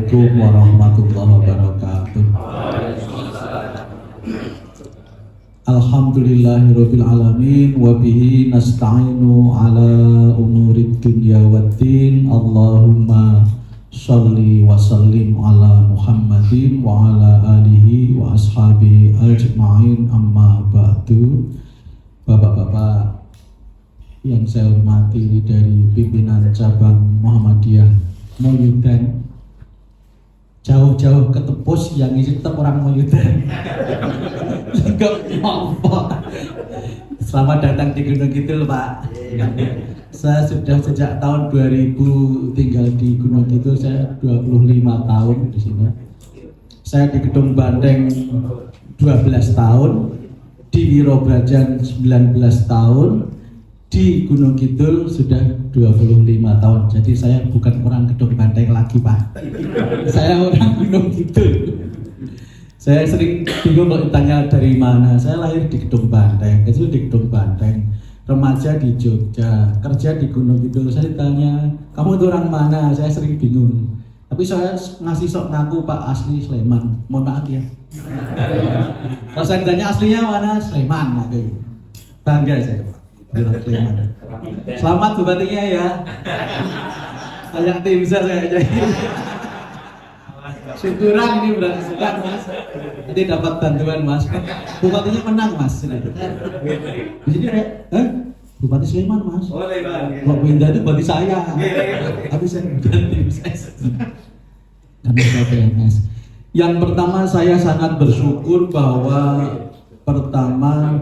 Assalamualaikum warahmatullahi wabarakatuh. Alhamdulillahirabbil alamin wa bihi nasta'inu ala umurid dunya waddin. Allahumma shalli wa sallim ala Muhammadin wa ala alihi wa ashabihi ajma'in, amma ba'du. Bapak-bapak yang saya hormati dari pimpinan cabang Muhammadiyah Moyudan, jauh-jauh ke Tepus yang isi tetap orang Moyudan. Enggak apa. Selamat datang di Gunung Kidul, Pak. Saya sudah sejak tahun 2000 tinggal di Gunung Kidul. Saya 25 tahun di sini. Saya di Gedung Banteng 12 tahun, di Wirobrajan 19 tahun, di Gunung Kidul sudah 25 tahun. Jadi saya bukan orang Gedung Banteng lagi, Pak. Saya orang Gunung Kidul. Saya sering bingung kalau ditanya dari mana. Saya lahir di Gedung Banteng, kecil di Gedung Banteng, remaja di Jogja, kerja di Gunung Kidul. Saya ditanya, kamu itu orang mana? Saya sering bingung. Tapi saya ngasih sok ngaku, Pak, asli Sleman. Mohon maaf ya. Kalau saya ditanya aslinya mana? Sleman. Bangga saya, Pak. Sleman. Selamat bupatinya ya. Banyak tim saya jadi. Syukuran ini berarti suka, Mas. Nanti dapat bantuan, Mas. Bupatinya menang, Mas. Di sini ada, Bupati Sleman, Mas. Oh, Sleman. Kalau pindah itu bupati saya. Tapi saya bukan tim ses. Karena saya PNS. Yang pertama, saya sangat bersyukur bahwa pertama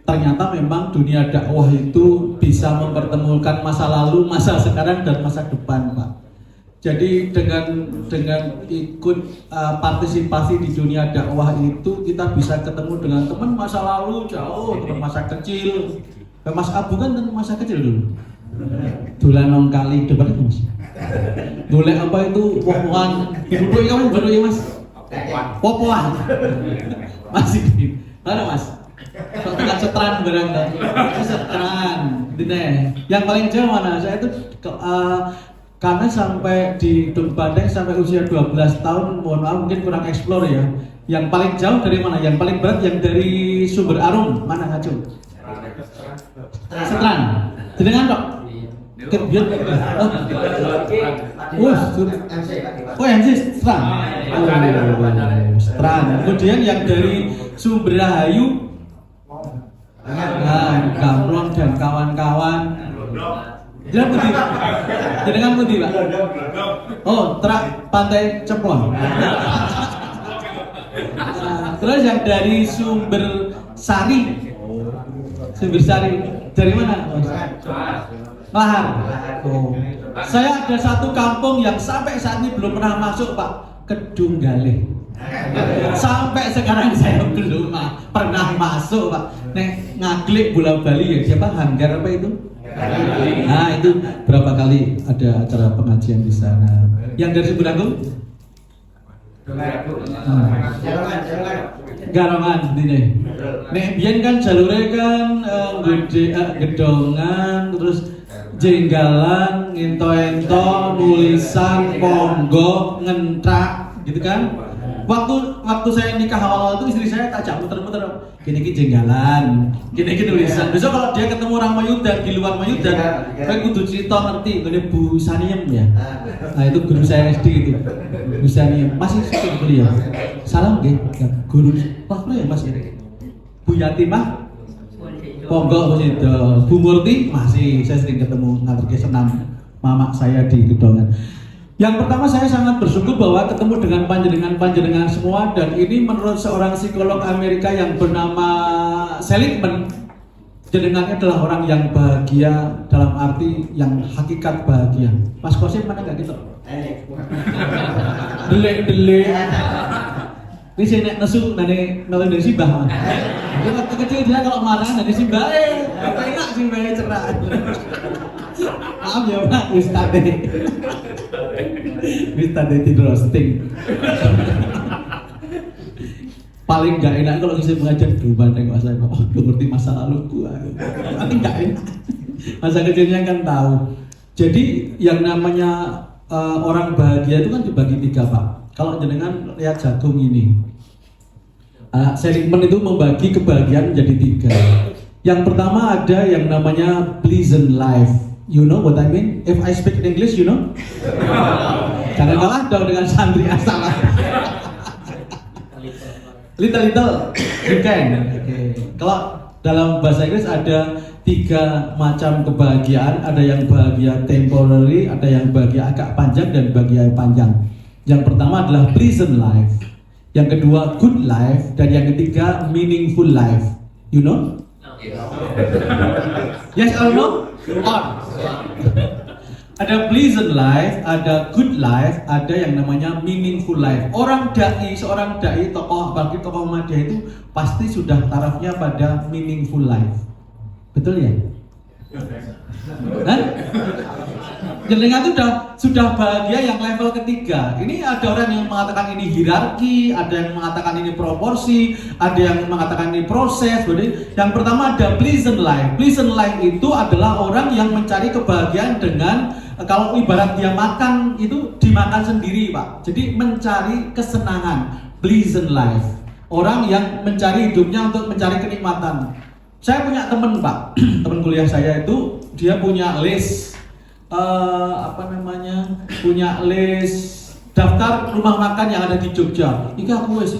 ternyata memang dunia dakwah itu bisa mempertemukan masa lalu, masa sekarang, dan masa depan, Pak. Jadi dengan ikut partisipasi di dunia dakwah itu kita bisa ketemu dengan teman masa lalu jauh, teman masa kecil. Mas Abu kan teman masa kecil dulu. Dolan nong kali depan itu, Mas. Boleh apa itu popoan? Duduk kamu baru ya, Mas. Popoan. Masih di mana, Mas? Tekan setran barang kan. Setran. Dene. Yang paling jauh mana? Saya itu karena sampai di Gedung Banteng sampai usia 12 tahun, mohon maaf mungkin kurang eksplor ya. Yang paling jauh dari mana? Yang paling berat yang dari Sumber Arum mana, Ngacu? Setran. Jenengan kok? Kebiar. MC Setran. Setran. Kemudian yang dari Sumber Rahayu, Gamblong dan kawan-kawan. Jangan putih. Jenengan putih, Pak. Oh, Terak Pantai Ceplon. Terus yang dari Sumber Sari. Sumber Sari dari mana? Lahar. Oh. Saya ada satu kampung yang sampai saat ini belum pernah masuk, Pak. Kedung Galih. Sampai sekarang saya belum pernah masuk, Pak. Nek Ngaglik bola Bali ya, siapa? Hanggar apa itu? Nah, itu berapa kali ada acara pengajian di sana. Yang dari Sumber Agung? Garongan ini. Nek biyen kan jalure kan gede gedongan, terus jenggalan, ento-ento, nulisan, ponggo, ngentrak, gitu kan? Waktu saya nikah awal-awal itu istri saya tajak muter-muter, gini jenggalan, gini tulisan. Besok kalau dia ketemu orang Mayudan di luar Mayudan, saya kudu cerita ngerti, ini Bu Saniem ya. Nah itu guru saya SD itu, Bu Saniem masih suka kuliah. Salam deh, guru ya Mas. Bu Yatimah, Ponggo itu, Bu Murti masih saya sering ketemu ngatur ke senam mama saya di Gedongan. Yang pertama saya sangat bersyukur bahwa ketemu dengan panjenengan semua, dan ini menurut seorang psikolog Amerika yang bernama Seligman, jenengannya adalah orang yang bahagia dalam arti yang hakikat bahagia. Mas Kosim mana nggak gitu? Delek. Ini saya nek nesu noleng dari Simbah. Dia waktu kecil dia kalau marah dari Simbah, enak Simbah cerah. Maaf ya Pak, Ustadz di roasting. Paling nggak enak kalau saya mengajar di Banteng Mas saya, oh ngerti masa lalu gua. Nanti nggak enak. Masa kecilnya kan tahu. Jadi yang namanya orang bahagia itu kan dibagi 3 Pak. Kalau jenengan lihat jagung ini, Seligman itu membagi kebahagiaan menjadi 3. Yang pertama ada yang namanya pleasant life. You know what I mean? If I speak in English, you know? Jangan kalah dong dengan santri asal. Little, you can. Okay. Kalau dalam bahasa Inggris ada 3 macam kebahagiaan. Ada yang bahagia temporary, ada yang bahagia agak panjang dan bahagia panjang. Yang pertama adalah pleasant life, yang kedua good life, dan yang ketiga meaningful life. You know? Yes or no? Or. Ada pleasant life, ada good life, ada yang namanya meaningful life. Seorang dai, tokoh bagi tokoh Muhammadiyah itu pasti sudah tarafnya pada meaningful life. Betul ya? Hah? Jenengan itu sudah bahagia yang level ketiga. Ini ada orang yang mengatakan ini hierarki, ada yang mengatakan ini proporsi, ada yang mengatakan ini proses. Jadi yang pertama ada pleasant life. Pleasant life itu adalah orang yang mencari kebahagiaan dengan, kalau ibarat dia makan itu dimakan sendiri Pak. Jadi mencari kesenangan, pleasant life. Orang yang mencari hidupnya untuk mencari kenikmatan. Saya punya teman Pak, teman kuliah saya itu dia punya list punya list daftar rumah makan yang ada di Jogja. Iki aku wis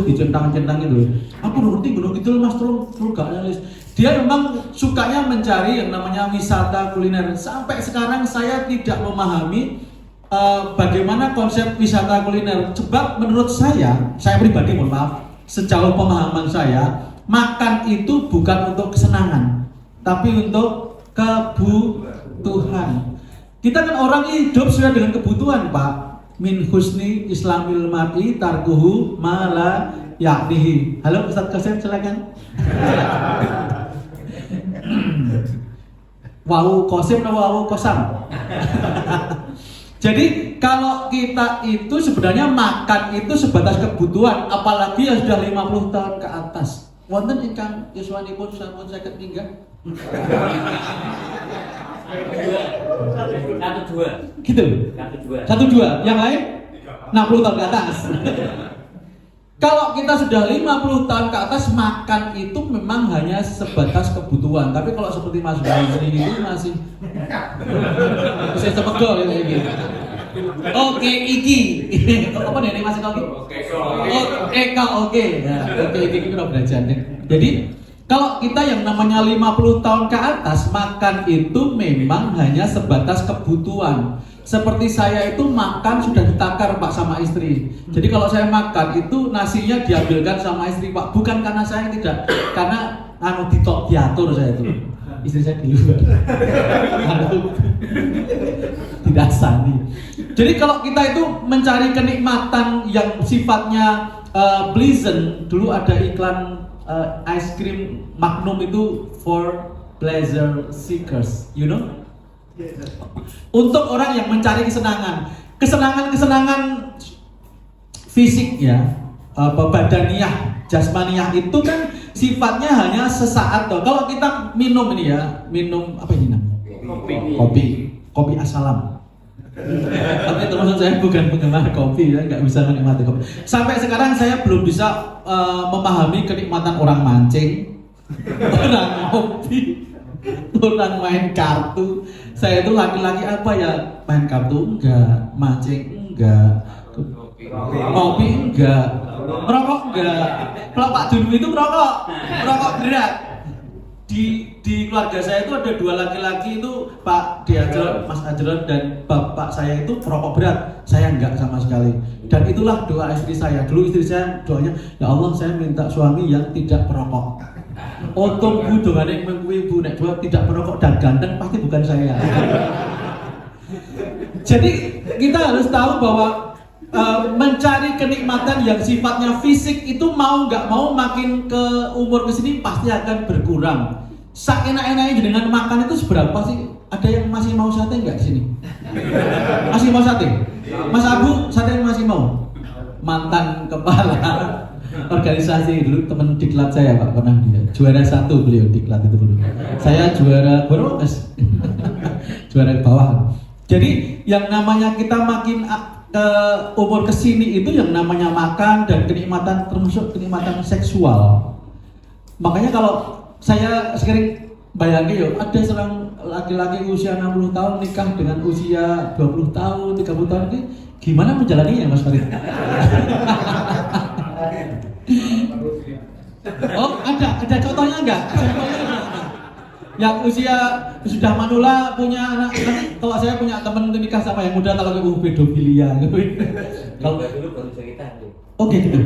dicentang-centang itu. Aku ngerti gunung itu Mas, tolong gak ada list. Dia memang sukanya mencari yang namanya wisata kuliner. Sampai sekarang saya tidak memahami bagaimana konsep wisata kuliner. Sebab menurut saya pribadi mohon maaf, sejauh pemahaman saya, makan itu bukan untuk kesenangan, tapi untuk kebutuhan. Kita kan orang hidup sudah dengan kebutuhan Pak. Min husni islamil mar'i tarkuhu ma la ya'nihi. Halo Ustaz Qasim, silakan. Wau Qasim atau wau Qasam? Jadi kalau kita itu sebenarnya makan itu sebatas kebutuhan, apalagi yang sudah 50 tahun ke atas. Wonten ingkang yuswanipun sampun 50 minggah. 1-2 gitu. 1-2. Yang lain 60 tahun ke atas. Kalau kita sudah 50 tahun ke atas, makan itu memang hanya sebatas kebutuhan. Tapi kalau seperti Mas Bayu ini masih sepegol ya gitu. Oke, iki. Apa nih Mas Eko? Oke. Nah, oke iki kita belajar. Jadi kalau kita yang namanya 50 tahun ke atas, makan itu memang hanya sebatas kebutuhan. Seperti saya itu makan sudah ditakar Pak sama istri. Jadi kalau saya makan itu nasinya diambilkan sama istri Pak. Bukan karena saya tidak, karena diatur saya itu. Istri saya di luar. Tidak sani. Jadi kalau kita itu mencari kenikmatan yang sifatnya pleasant, dulu ada iklan ice cream Magnum itu for pleasure seekers, you know? Untuk orang yang mencari kesenangan fisik ya, badaniah, jasmaniah itu kan sifatnya hanya sesaat toh. Kalau kita minum ini ya, minum apa ini namanya? Kopi asalam. Tapi termasuk saya bukan penggemar kopi, ya nggak bisa menikmati kopi. Sampai sekarang saya belum bisa memahami kenikmatan orang mancing, orang kopi, orang main kartu. Saya itu laki-laki apa ya, main kartu enggak, mancing enggak, kopi enggak, merokok enggak. Kalau Pak Dunu itu merokok berat. Di keluarga saya itu ada 2 laki-laki itu, Pak Diajron, Mas Ajron dan bapak saya itu perokok berat. Saya enggak sama sekali. Dan itulah doa istri saya. Dulu istri saya doanya, ya Allah saya minta suami yang tidak perokok. Untung bu dongane ibu nek dua tidak perokok dan ganteng pasti bukan saya. Jadi kita harus tahu bahwa mencari kenikmatan yang sifatnya fisik itu mau nggak mau makin ke umur kesini pasti akan berkurang. Enak-enaknya dengan makan itu seberapa sih? Ada yang masih mau sate nggak di sini? Masih mau sate? Mas Abu sate masih mau? Mantan kepala organisasi dulu teman diklat saya Pak, pernah dia juara 1 beliau diklat itu dulu. Saya juara berapa Mas? Juara bawah. Jadi yang namanya kita makin umur kesini itu yang namanya makan dan kenikmatan, termasuk kenikmatan seksual. Makanya kalau saya sering bayangin yo, ada seorang laki-laki usia 60 tahun nikah dengan usia 20 tahun, 30 tahun ini gimana menjalaninya Mas Farid? Oh, ada contohnya enggak? Yang usia sudah manula punya anak, kalau saya punya teman nikah sama yang muda kalau pedofilia gitu. Kalau dulu baru cerita. Oke gitu.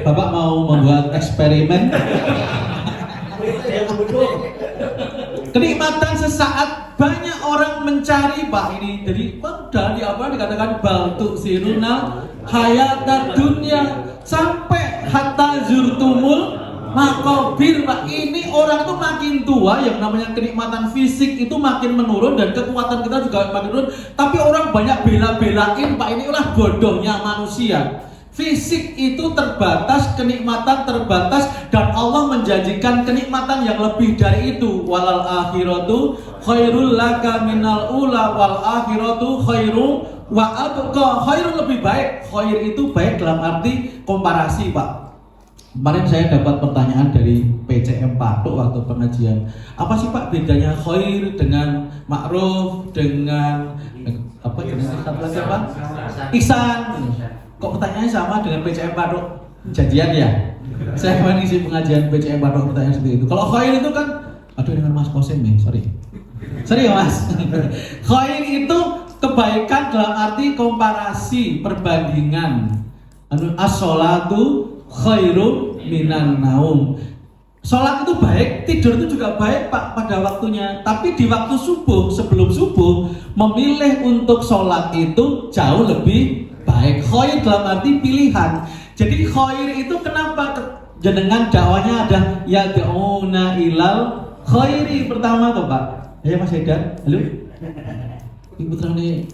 Bapak mau membuat eksperimen. Kenikmatan sesaat, banyak orang mencari Pak ini. Jadi padahal di apa dikatakan baltu siruna hayata dunia sampai hatta zurtumul makobir Pak. Ini orang itu makin tua, yang namanya kenikmatan fisik itu makin menurun dan kekuatan kita juga makin menurun. Tapi orang banyak bela-belain Pak, ini ulah bodohnya manusia. Fisik itu terbatas, kenikmatan terbatas, dan Allah menjanjikan kenikmatan yang lebih dari itu. Walal akhiratu khairul laka minal ula wal akhiratu khairu wa abqa. Khairun lebih baik. Khair itu baik dalam arti komparasi Pak. Kemarin saya dapat pertanyaan dari PCM Patok waktu pengajian. Apa sih Pak bedanya khair dengan ma'ruf dengan apa jenis apa? Ihsan. Kok pertanyaannya sama dengan PCM Patok jadian ya? Saya kemarin isi pengajian PCM Patok pertanyaan seperti itu. Kalau khair itu kan, aduh dengan Mas Kosim nih, sorry ya Mas. Khair itu kebaikan dalam arti komparasi, perbandingan. As-sholatu khairum minan naum. Sholat itu baik, tidur itu juga baik Pak pada waktunya. Tapi di waktu subuh, sebelum subuh, memilih untuk sholat itu jauh lebih baik. Khair dalam arti pilihan. Jadi khair itu kenapa jenengan dakwanya ada yad'una ilal khairi pertama tuh Pak. Ya Mas Haidar, halo. Ini putrane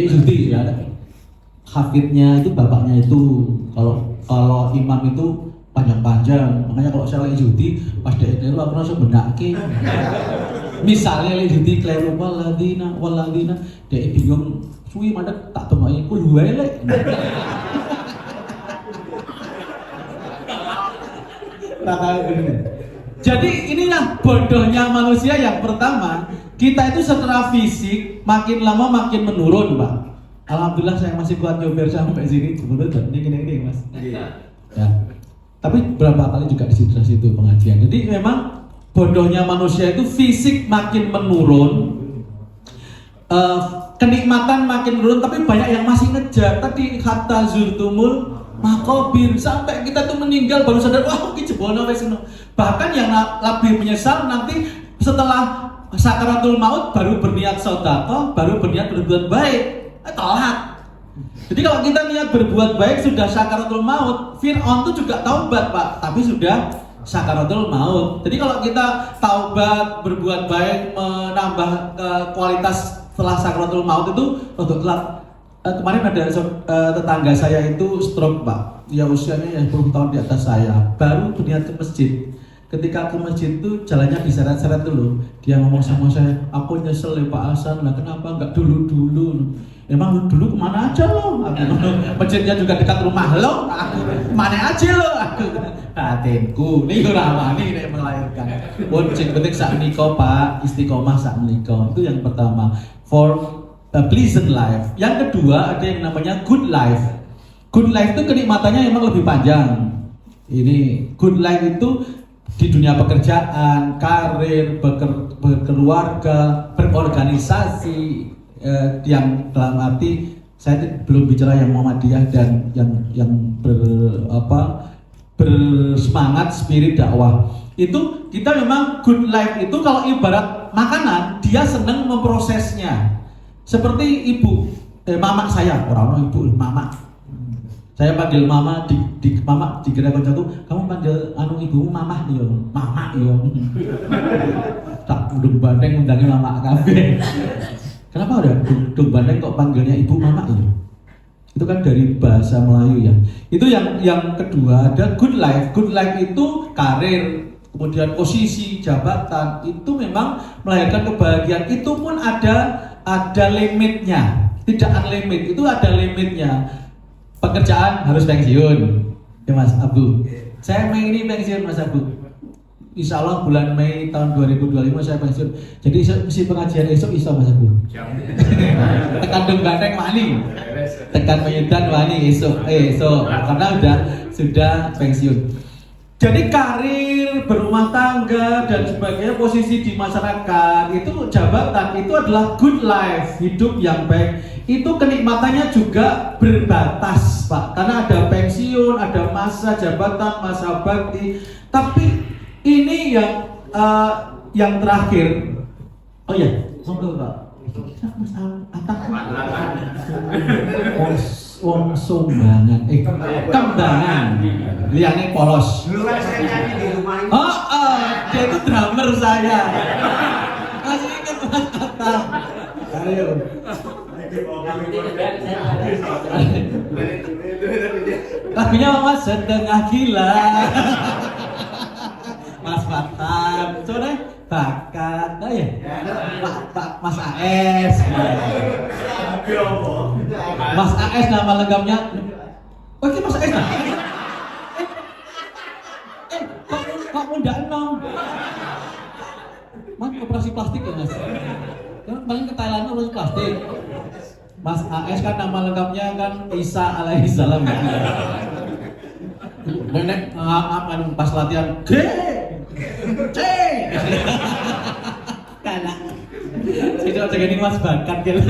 Zuti ya. Hafidnya itu bapaknya itu. Kalau imam itu panjang-panjang. Makanya kalau saya lagi Zuti pas dia itu aku langsung benake. Misalnya lagi Zuti kleru waladina dia bingung suwi mandek tak temui ku luwe lek. Jadi inilah bodohnya manusia. Yang pertama, kita itu secara fisik makin lama makin menurun, Pak. Alhamdulillah saya masih kuat nyobain sampai sini. Sebetulnya ini Mas. Ya. Tapi berapa kali juga di situ pengajian. Jadi memang bodohnya manusia itu fisik makin menurun. Kenikmatan makin menurun, tapi banyak yang masih ngejar. Tadi hatta zurtumul makobir, sampai kita tuh meninggal baru sadar, wah ini jebono wes. Bahkan yang lebih menyesal nanti setelah sakaratul maut baru berniat sedekah, baru berniat berbuat baik, telat. Jadi kalau kita niat berbuat baik sudah sakaratul maut, Fir'aun itu juga taubat Pak, tapi sudah sakaratul maut. Jadi kalau kita taubat, berbuat baik, menambah kualitas setelah sakaratul maut itu untuk telat. Kemarin ada tetangga saya itu stroke Pak, ya usianya yang 10 tahun di atas saya, baru berniat ke masjid. Ketika ke masjid itu jalannya diseret-seret dulu. Dia ngomong sama saya, aku nyesel ya Pak Hasan, lah kenapa enggak dulu-dulu? Emang dulu kemana aja lo? Masjidnya juga dekat rumah lo, mana aja lo? Batinku, ini ramani nih melahirkan. Wajib penting sak menika Pak, istiqomah sak menika. Itu yang pertama. For a pleasant life. Yang kedua ada yang namanya good life. Good life itu kenikmatannya memang lebih panjang. Ini good life itu di dunia pekerjaan, karir, berkeluarga, berorganisasi, yang dalam arti saya belum bicara yang Muhammadiyah dan yang bersemangat spirit dakwah. Itu kita memang good life itu kalau ibarat makanan, dia senang memprosesnya. Seperti mama saya, orang ibu, mama. Saya panggil mama di mama dikira kancaku, kamu panggil ibumu mama yo, mama yo. Tak udung bandeng undangi mama kabeh. Kenapa ada udung bandeng kok panggilnya ibu mama yo? Itu kan dari bahasa Melayu ya. Itu yang kedua, ada good life. Good life itu karir, kemudian posisi, jabatan, itu memang melahirkan kebahagiaan. Itu pun ada ada limitnya, tidak unlimited, itu ada limitnya. Pekerjaan harus pensiun, ya Mas Abu. Saya Mei ini pensiun Mas Abu. Insya Allah bulan Mei tahun 2025 saya pensiun. Jadi mesti pengajian esok iso Mas Abu. Tekan Denggateng wani, tekan Medan wani esok, karena sudah pensiun. Jadi karir, berumah tangga dan sebagainya, posisi di masyarakat itu, jabatan itu adalah good life, hidup yang baik. Itu kenikmatannya juga berbatas Pak, karena ada pensiun, ada masa jabatan, masa bakti. Tapi ini yang terakhir. Oh iya, monggo Pak. Mas Atak wong sumbangan, kembangan, liane polos. Dia itu drummer saya. Masih ingat Mas Atak. Ayo. Lagunya Mas setengah gila. Mas Fatam, sore bakat, ya. Pak Mas AS. Mas AS nama lengkapnya. Oh ini Mas AS nah? Kok ndak nong? Mas operasi plastik ya Mas? Kan paling ke Thailand operasi plastik. Mas AS kan nama lengkapnya kan Isa alaihissalam ya. Nenek pas latihan C. Kalah. Tidak jadi Mas bakat gitu.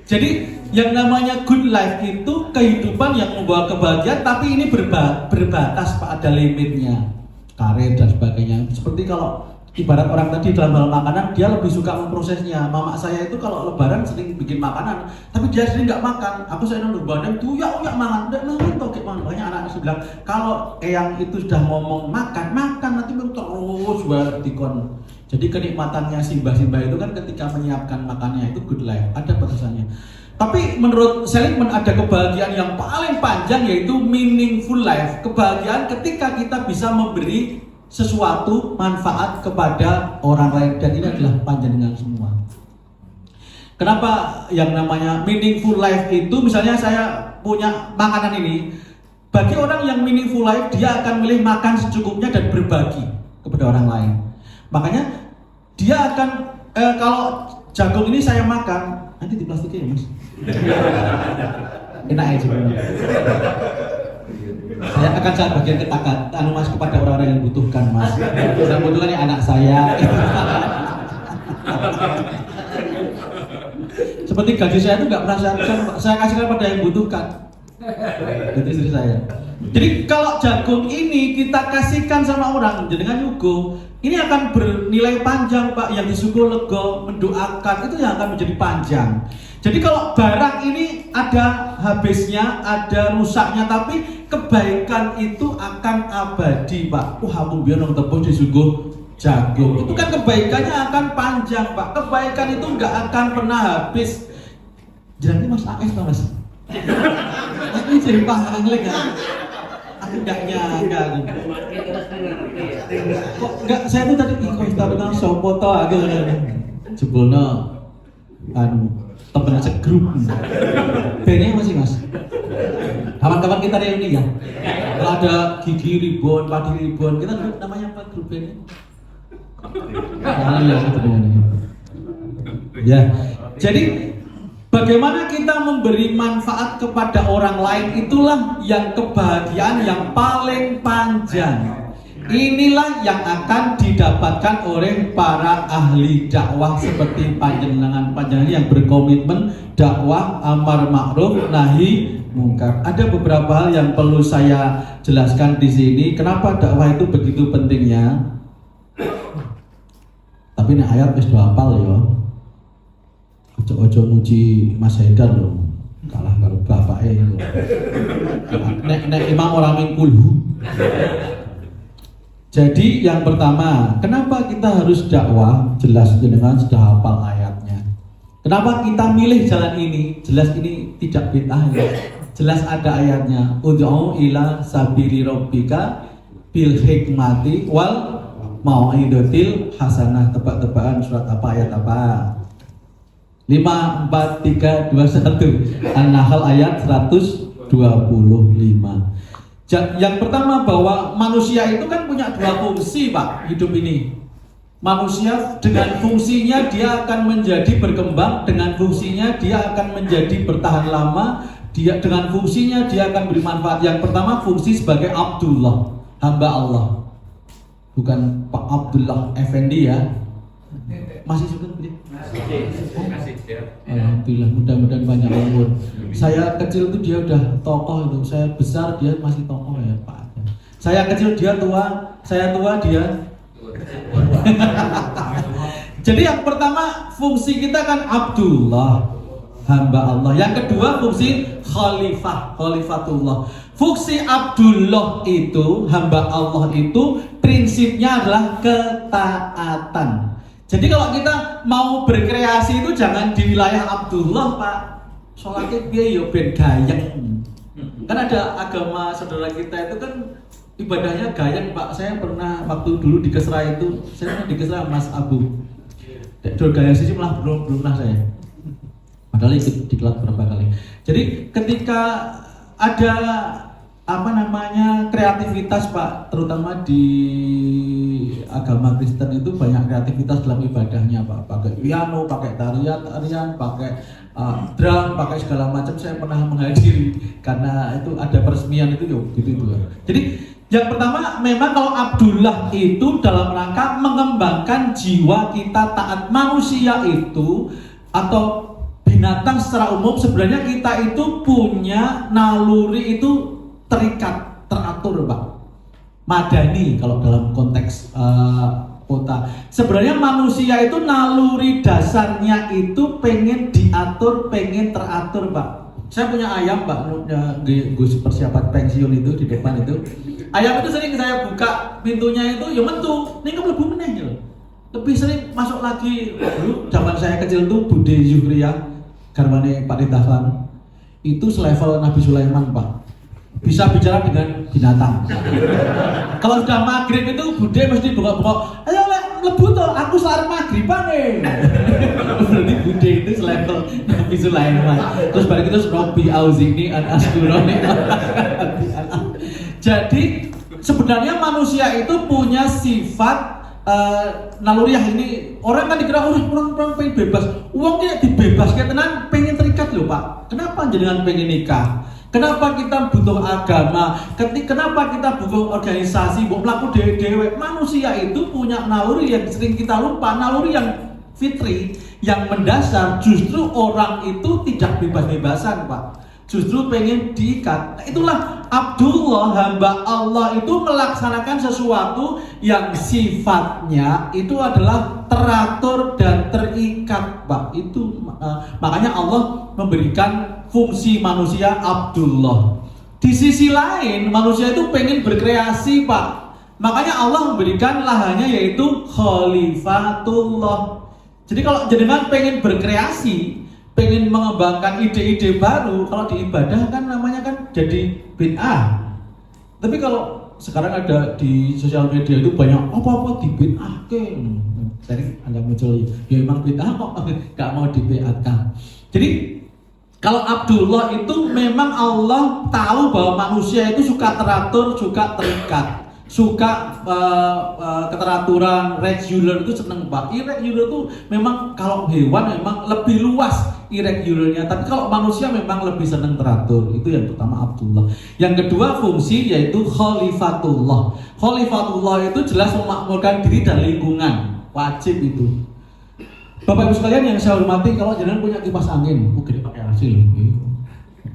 Jadi yang namanya good life itu kehidupan yang membawa kebahagiaan, tapi ini berbatas Pak, ada limitnya. Karir dan sebagainya. Seperti kalau ibarat orang tadi dalam hal makanan, dia lebih suka memprosesnya. Mama saya itu kalau lebaran sering bikin makanan, tapi dia sendiri nggak makan. Aku saya nunggu lebaran tuh ya mangan, nggak nanti toh gimana. Banyak anak bilang kalau yang itu sudah ngomong makan nanti terus dikon. Jadi kenikmatannya simbah-simbah itu kan ketika menyiapkan makannya itu good life, ada batasannya. Tapi menurut Seligman ada kebahagiaan yang paling panjang yaitu meaningful life. Kebahagiaan ketika kita bisa memberi sesuatu manfaat kepada orang lain, dan ini adalah panjenengan semua. Kenapa yang namanya meaningful life itu, misalnya saya punya makanan ini, bagi orang yang meaningful life dia akan milih makan secukupnya dan berbagi kepada orang lain. Makanya dia akan kalau jagung ini saya makan, nanti di plastiknya ya Mas. Enak aja. Saya akan saya bagian Mas kepada orang-orang yang membutuhkan Mas. Saya butuhkan ini anak saya. Seperti gaji saya itu nggak pernah saya kasihkan pada yang membutuhkan. Itu istri saya. Jadi kalau jagung ini kita kasihkan sama orang dengan yugo, ini akan bernilai panjang Pak. Yang disuguh lego mendoakan itu yang akan menjadi panjang. Jadi kalau barang ini ada habisnya, ada rusaknya, tapi kebaikan itu akan abadi Pak. Hamu biar nong tebus disuguh jagung. Itu kan kebaikannya akan panjang Pak. Kebaikan itu nggak akan pernah habis. Jadi Mas AS Mas. Ini jadi paham lagi ya. Aku nggak nyangka. Kok nggak, saya tuh tadi kok kita bilang sopo toh agak jebulno temen segrup. Bandnya masih Mas. Kawan-kawan kita reuni ya. Kalau ada Gigi Ribon, Padi Ribon, kita grup namanya apa grup bandnya? Ya. Jadi bagaimana kita memberi manfaat kepada orang lain, itulah yang kebahagiaan yang paling panjang. Inilah yang akan didapatkan oleh para ahli dakwah seperti panjenengan yang berkomitmen dakwah amar ma'ruf nahi mungkar. Ada beberapa hal yang perlu saya jelaskan di sini. Kenapa dakwah itu begitu pentingnya? Tapi ini ayat wis hafal ya. Ojo muji Mas Haidar loh. Kalah karo bapake lho. Nek imam orang mingkulu. Jadi yang pertama, kenapa kita harus dakwah? Jelas dengan sudah hafal ayatnya. Kenapa kita milih jalan ini? Jelas ini tidak bid'ah ya. Jelas ada ayatnya. Ud'u ila sabili rabbika bil hikmati wal mau'izatil hasanah. Tebak-tebakan surat apa, ayat apa? 5, 4, 3, 2, 1. An-Nahl ayat 125. Yang pertama bahwa manusia itu kan punya dua fungsi Pak, hidup ini. Manusia dengan fungsinya dia akan menjadi berkembang, dengan fungsinya dia akan menjadi bertahan lama, dia dengan fungsinya dia akan beri manfaat. Yang pertama fungsi sebagai Abdullah, hamba Allah. Bukan Pak Abdullah Effendi ya. Masih suka beli? Masih. Alhamdulillah, mudah-mudahan banyak umur. Saya kecil itu dia udah tokoh itu, saya besar dia masih tokoh ya Pak. Saya kecil dia tua, saya tua dia. Jadi yang pertama fungsi kita kan Abdullah, hamba Allah. Yang kedua fungsi khalifatullah. Fungsi Abdullah itu, hamba Allah itu prinsipnya adalah ketaatan. Jadi kalau kita mau berkreasi itu jangan di wilayah Abdullah Pak. Sholatnya piye yo ben gayeng. Kan ada agama saudara kita itu kan ibadahnya gayeng Pak. Saya pernah waktu dulu di Kesra itu, saya pernah di Kesra Mas Abu. Dol gayeng sih malah belum pernah saya. Padahal ikut diklat berapa kali. Jadi ketika ada kreativitas Pak, terutama di agama Kristen itu banyak kreativitas dalam ibadahnya Pak. Pakai piano, pakai tarian, pakai drum, pakai segala macam. Saya pernah menghadiri karena itu ada peresmian itu gitu. Jadi yang pertama memang kalau Abdullah itu dalam rangka mengembangkan jiwa kita taat. Manusia itu atau binatang secara umum sebenarnya kita itu punya naluri itu terikat, teratur Pak. Madani kalau dalam konteks kota. Sebenarnya manusia itu naluri dasarnya itu pengen diatur, pengen teratur Pak. Saya punya ayam Pak, gue persiapan pensiun itu di depan itu. Ayam itu sering saya buka pintunya itu, ya mentu, ini mlebu meneh lho. Lebih sering masuk lagi. Dulu zaman saya kecil tuh Bude Zuhriyah, garwane Pak Dahlan. Itu selevel Nabi Sulaiman Pak. Bisa bicara dengan binatang. Kalau sudah maghrib itu Bude mesti bengok-bengok, ayo lebu toh, aku selar maghriban nih. Berarti Bude itu selevel Nabi Sulaiman. Terus balik itu Robbi Auzini an Askuroni. Jadi sebenarnya manusia itu punya sifat naluriah ini. Orang kan dikira orang pengen bebas. Uangnya dibebas kayak tenan pengen terikat loh Pak. Kenapa jenengan pengen nikah? Kenapa kita butuh agama? Kenapa kita butuh organisasi? Buat pelaku dewe-dewe. Manusia itu punya naluri yang sering kita lupa. Naluri yang fitri, yang mendasar. Justru orang itu tidak bebas-bebasan Pak. Justru pengen diikat. Nah, itulah Abdullah, hamba Allah itu melaksanakan sesuatu yang sifatnya itu adalah teratur dan terikat Pak. Itu makanya Allah memberikan fungsi manusia Abdullah. Di sisi lain manusia itu pengen berkreasi Pak. Makanya Allah memberikan lahannya yaitu khalifatullah. Jadi kalau jenengan pengen berkreasi, pengen mengembangkan ide-ide baru, kalau di ibadah kan namanya kan jadi bid'ah. Tapi kalau sekarang ada di sosial media itu banyak apa-apa di bid'ahkan. Sering Anda muncul, ya emang bid'ah kok gak mau dibid'ahkan. Jadi kalau Abdullah itu memang Allah tahu bahwa manusia itu suka teratur, suka terikat, suka keteraturan, regular itu seneng Pak. Irregular itu memang kalau hewan memang lebih luas irregularnya, tapi kalau manusia memang lebih seneng teratur. Itu yang pertama Abdullah. Yang kedua fungsi yaitu khalifatullah. Khalifatullah itu jelas memakmurkan diri dan lingkungan, wajib itu. Bapak Ibu sekalian yang saya hormati, kalau jangan punya kipas angin, mungkin pakai AC loh.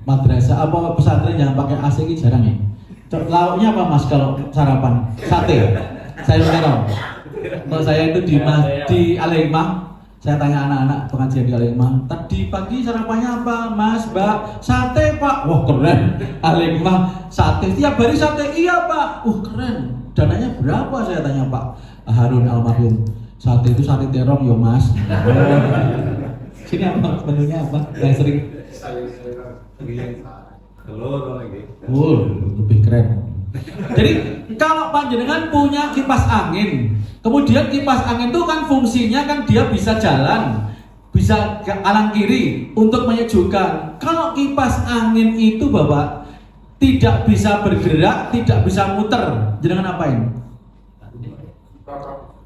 Madrasah apa pesantren yang pakai AC ini jarang ya. Lauknya apa Mas kalau sarapan? Sate. Saya tahu. Kalau saya itu di Al-Hikmah, saya tanya anak-anak pengajian di Al-Hikmah, tadi pagi sarapannya apa Mas, Mbak? Sate Pak. Wah keren. Al-Hikmah sate. Tiap hari sate. Iya Pak. Keren. Dananya berapa saya tanya Pak Harun almarhum. Sate itu sate terong yo Mas. Sini apa menunya apa? Yang sering telur lagi. Lebih keren. Jadi kalau panjenengan punya kipas angin, kemudian kipas angin itu kan fungsinya kan dia bisa jalan, bisa ke kanan kiri untuk menyejukkan. Kalau kipas angin itu Bapak tidak bisa bergerak, tidak bisa muter, jangan ngapain?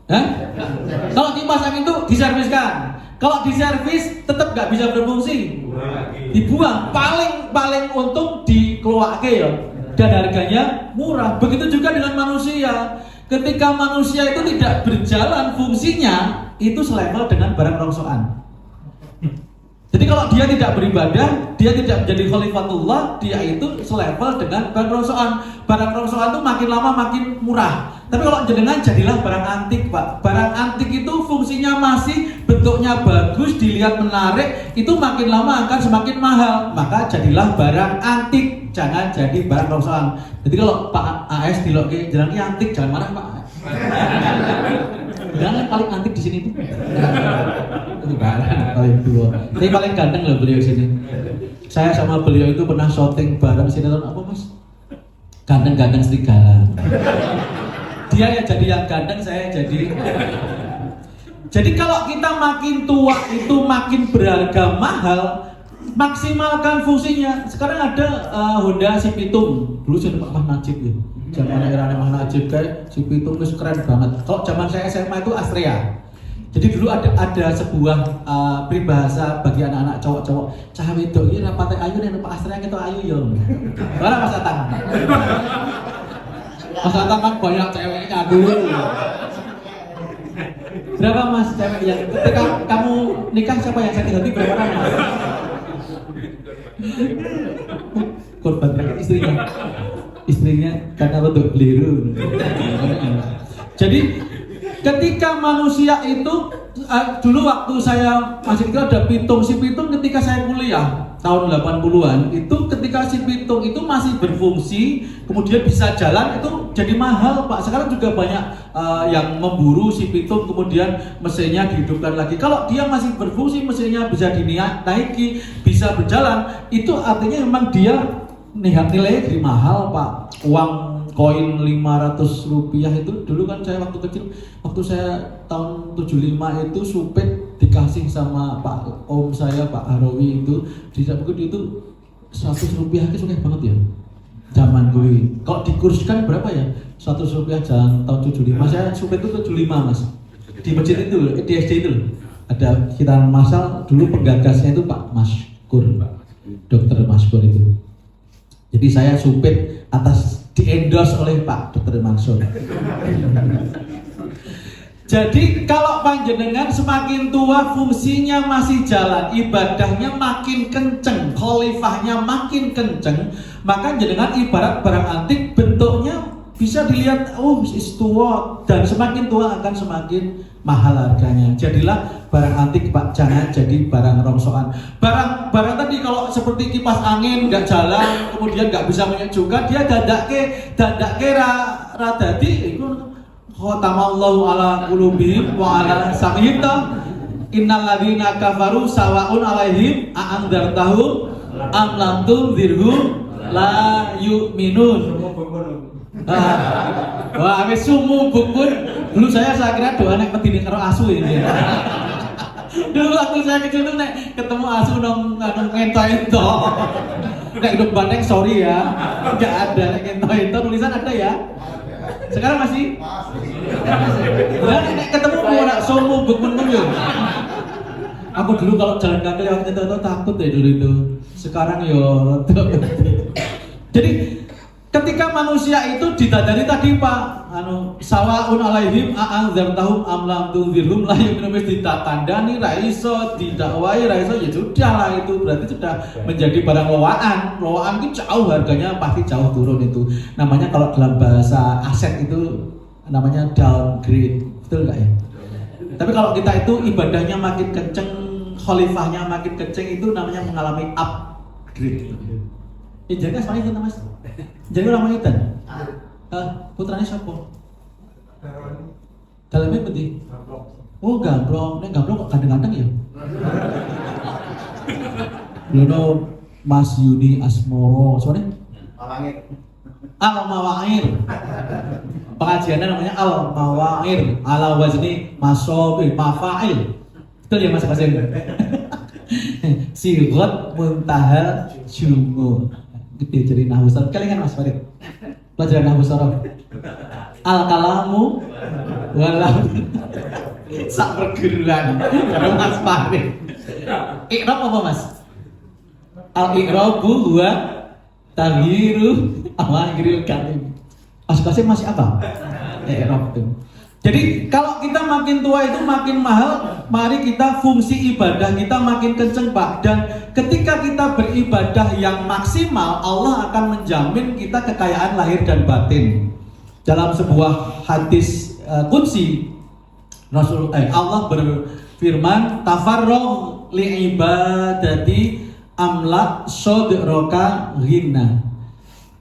Hah? Kalau kipas angin itu diserviskan. Kalau diservis tetap nggak bisa berfungsi, dibuang. Paling untung dikeluarke ya, dan harganya murah. Begitu juga dengan manusia. Ketika manusia itu tidak berjalan fungsinya, itu selevel dengan barang rongsokan. Jadi kalau dia tidak beribadah, dia tidak menjadi khalifatullah, dia itu selevel dengan barang rongsokan. Barang rongsokan itu makin lama makin murah. Tapi kalau jenengan jadilah barang antik, Pak. Barang antik itu fungsinya masih, bentuknya bagus, dilihat menarik, itu makin lama akan semakin mahal. Maka jadilah barang antik, jangan jadi barang rongsokan. Jadi kalau Pak AS diloke jenengan antik, jangan marah, Pak. Jangan paling antik di sini tuh. Paling dua. Tapi paling ganteng loh beliau sini. Saya sama beliau itu pernah syuting bareng sinetron apa Mas? Ganteng-ganteng serigala. Dia yang jadi yang ganteng, saya jadi. Jadi kalau kita makin tua itu makin berharga mahal, maksimalkan fungsinya. Sekarang ada Honda Civitung. Dulu saya Pak Mah Najib ya. Zaman era Mah Najib kayak Civitung itu keren banget. Kalau zaman saya SMA itu Astrea. Jadi dulu ada sebuah peribahasa bagi anak-anak cowok-cowok, cah wedok iki rapate ayu nek Pak Astrea ketok ayu ya. Ora Mas Atang. Mas Atang kan banyak ceweknya dulu. Berapa Mas cewek yang ketika kamu nikah siapa yang sakit hati berapa orang Mas? Korban terakhir istrinya karena bentuk beliru. Jadi ketika manusia itu dulu waktu saya masih kecil ada pitung. Si pitung ketika saya kuliah tahun 80-an itu ketika si pitung itu masih berfungsi kemudian bisa jalan itu jadi mahal Pak. Sekarang juga banyak yang memburu si pitung kemudian mesinnya dihidupkan lagi. Kalau dia masih berfungsi mesinnya bisa dinaiki bisa berjalan itu artinya memang dia nilainya jadi mahal Pak. Uang koin 500 rupiah itu dulu kan saya waktu kecil, waktu saya tahun 75 itu supet dikasih sama Pak Om saya Pak Harawi itu di buku itu 100 rupiah itu suka banget ya zaman gue. Kalau dikurskan berapa ya 100 rupiah jangan tahun 75 saya supet itu 75 Mas di masjid itu di SD itu ada kita masal dulu penggagasnya itu Pak Maskur Dokter Maskur itu. Jadi saya supet atas di-endorse oleh Pak Dr. Mansur. Jadi kalau panjenengan semakin tua fungsinya masih jalan, ibadahnya makin kenceng, khalifahnya makin kenceng, maka jenengan ibarat barang antik bentuknya bisa dilihat tua dan semakin tua akan semakin mahal harganya. Jadilah barang antik Pak, jangan jadi barang rongsokan. Barang tadi kalau seperti kipas angin nggak jalan, kemudian nggak bisa menyejukkan, dia dadake ra dadi iku khatamallahu ala qulubihim wa ala sam'ihim. Innal ladzina kafaru sawaun alaihim a'andzartahum am lam tunzirhum la yu'minun. Wah, wis sumu bukun. Dulu saya kira doa nek medine karo asu ini. Dulu waktu saya kecil tuh nek ketemu asu nang ngento-ento. Nek hidup banteng sorry ya. Enggak ada nek ngento-ento tulisan ada ya. Sekarang masih? Masih. Nek ketemu ora sumu bukun yo. Aku dulu kalau jalan kaki lewat ngento-ento takut ya dulu itu. Sekarang yo jadi ketika manusia itu didadari tadi Pak, sawaun alaihim a'andzartahum am lam tunzirhum la yu'minun, wis ditandani ra iso, didakwai ra iso, ya sudah lah itu berarti sudah menjadi barang lowaan. Lowaan itu jauh harganya pasti jauh turun itu. Namanya kalau dalam bahasa aset itu namanya downgrade, betul enggak ya? Tapi kalau kita itu ibadahnya makin kenceng, khalifahnya makin kenceng itu namanya mengalami upgrade. Jaga soalnya itu Mas. Jadi orang Maitan. Putranya siapa? Dalamnya putih. Oh gambrong, nek gambrong kok kadang-kadang ya. Lono Mas Yudi Asmoro, soalnya Al-Mawair. Pengajiannya namanya Al-Mawair ala wazni masobil mafail. Betul ya Mas Qasim? Sigot muntahal jumur. Gede jadi nahwu sorof. Kalian Mas Farid? Pelajaran nahwu sorof. Al kalamu walau sak perguruan karo Mas Farid. Iqrab apa Mas? Al iqrabu huwa taghyiru awakhiril kalim. Mas Qasim masih apa? Iqrab itu. Jadi kalau kita makin tua itu makin mahal, mari kita fungsi ibadah kita makin kenceng Pak. Dan ketika kita beribadah yang maksimal, Allah akan menjamin kita kekayaan lahir dan batin. Dalam sebuah hadis qudsi, Allah berfirman, tafarragh li ibadati amla sodraka ghina.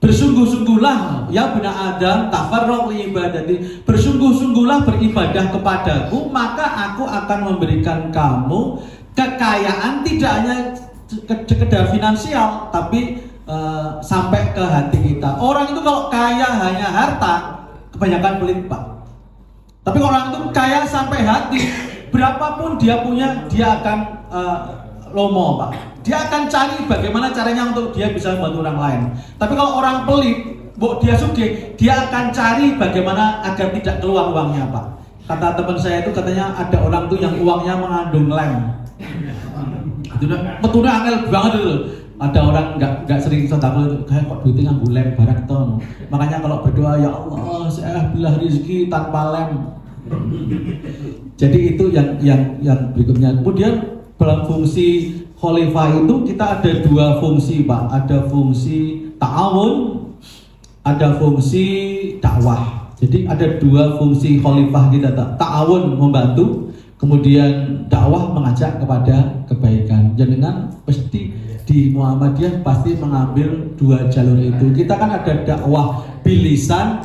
Bersungguh-sungguhlah ya bani Adam, tafarragh li ibadati, bersungguh-sungguhlah beribadah kepadaku, maka aku akan memberikan kamu kekayaan tidak hanya sekedar finansial, tapi sampai ke hati kita. Orang itu kalau kaya hanya harta, kebanyakan pelit Pak. Tapi orang itu kaya sampai hati, berapapun dia punya, dia akan lomo Pak. Dia akan cari bagaimana caranya untuk dia bisa membantu orang lain. Tapi kalau orang pelit, dia sugih, dia akan cari bagaimana agar tidak keluar uangnya Pak. Kata teman saya itu katanya ada orang tuh yang uangnya mengandung lem. Betulnya angel banget itu. Ada orang nggak sering sedekah itu kayak kok duitnya nganggo lem barang ton. Makanya kalau berdoa ya Allah saya bilah rezeki tanpa lem. Jadi itu yang berikutnya. Kemudian dalam fungsi khalifah itu kita ada dua fungsi Pak, ada fungsi ta'awun, ada fungsi dakwah. Jadi ada dua fungsi khalifah kita, ta'awun membantu, kemudian dakwah mengajak kepada kebaikan. Jangan pasti di Muhammadiyah pasti mengambil dua jalur itu. Kita kan ada dakwah bil lisan,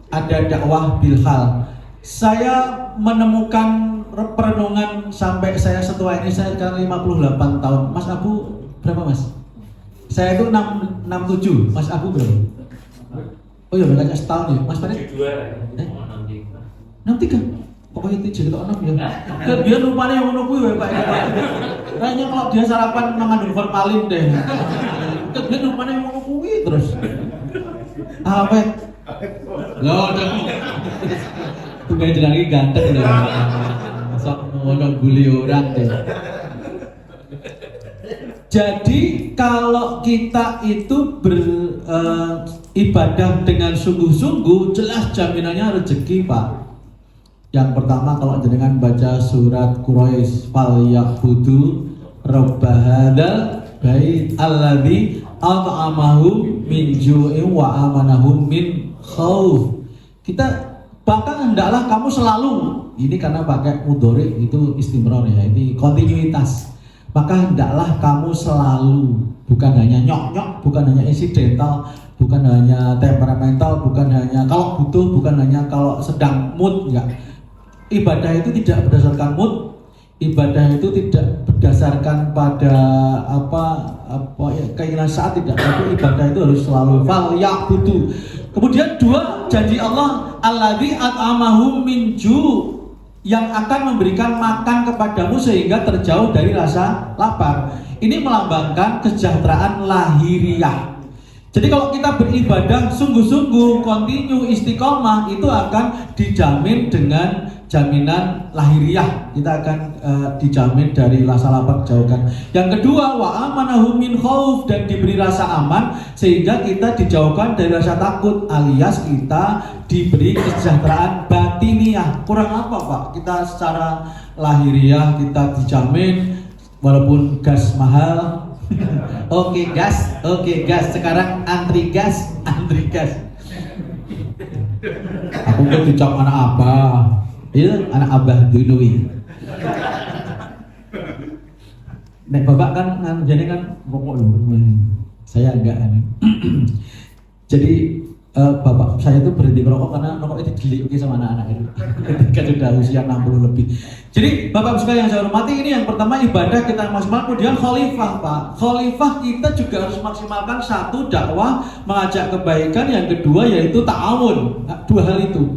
ada dakwah bil hal. Saya menemukan perenungan sampai saya setua ini, saya sekarang 58 tahun. Mas Abu berapa Mas? Saya itu 67, Mas Abu berapa? Oh iya bedanya setahun ya, Mas Farid? 63? Pokoknya 7 atau 6 ya. Dan dia rupanya yang menunggu ya Pak. Kayaknya kalau dia sarapan mengandung formalin deh. Dia rupanya yang menunggu terus. Apa? Loh, tunggu jenengan ganteng loh. Sok ngono bully orang deh. Jadi kalau kita itu beribadah dengan sungguh-sungguh, jelas jaminannya rezeki Pak. Yang pertama kalau jenengan baca surat Quraisy, fal yaqudu rabb hadzal bait alladzi at'amahum min ju'in wa amanahum min khauf. Kita bahkan hendaklah kamu selalu, ini karena pakai mudhari itu istimrar ya, ini kontinuitas. Maka hendaklah kamu selalu, bukan hanya nyok-nyok, bukan hanya insidental, bukan hanya temperamental, bukan hanya kalau butuh, bukan hanya kalau sedang mood, enggak. Ibadah itu tidak berdasarkan mood, ibadah itu tidak berdasarkan pada keinginan saat, tidak. Tapi ibadah itu harus selalu fal ya'budu. Kemudian dua, janji Allah alladzi at'amahum min ju', yang akan memberikan makan kepadamu sehingga terjauh dari rasa lapar. Ini melambangkan kesejahteraan lahiriah. Jadi kalau kita beribadah sungguh-sungguh, kontinu, istiqomah, itu akan dijamin dengan jaminan lahiriah. Kita akan dijamin dari rasa lapar dijauhkan. Yang kedua, wa amanahum min khauf, dan diberi rasa aman sehingga kita dijauhkan dari rasa takut, alias kita diberi kesejahteraan batiniah. Kurang apa Pak? Kita secara lahiriah kita dijamin walaupun gas mahal. Oke gas. Sekarang antri gas. Aku mau dicok anak apa? Itu anak abah dulu. Nek bapak kan jadi kan rokok dulu. Saya enggak. Jadi bapak saya itu berhenti merokok karena rokok itu dilikuti sama anak-anak itu ketika sudah usia 60 lebih. Jadi bapak sekalian yang saya hormati, ini yang pertama ibadah kita maksimal. Kemudian khalifah Pak, khalifah kita juga harus maksimalkan. Satu, dakwah mengajak kebaikan. Yang kedua yaitu ta'awun. Dua hal itu.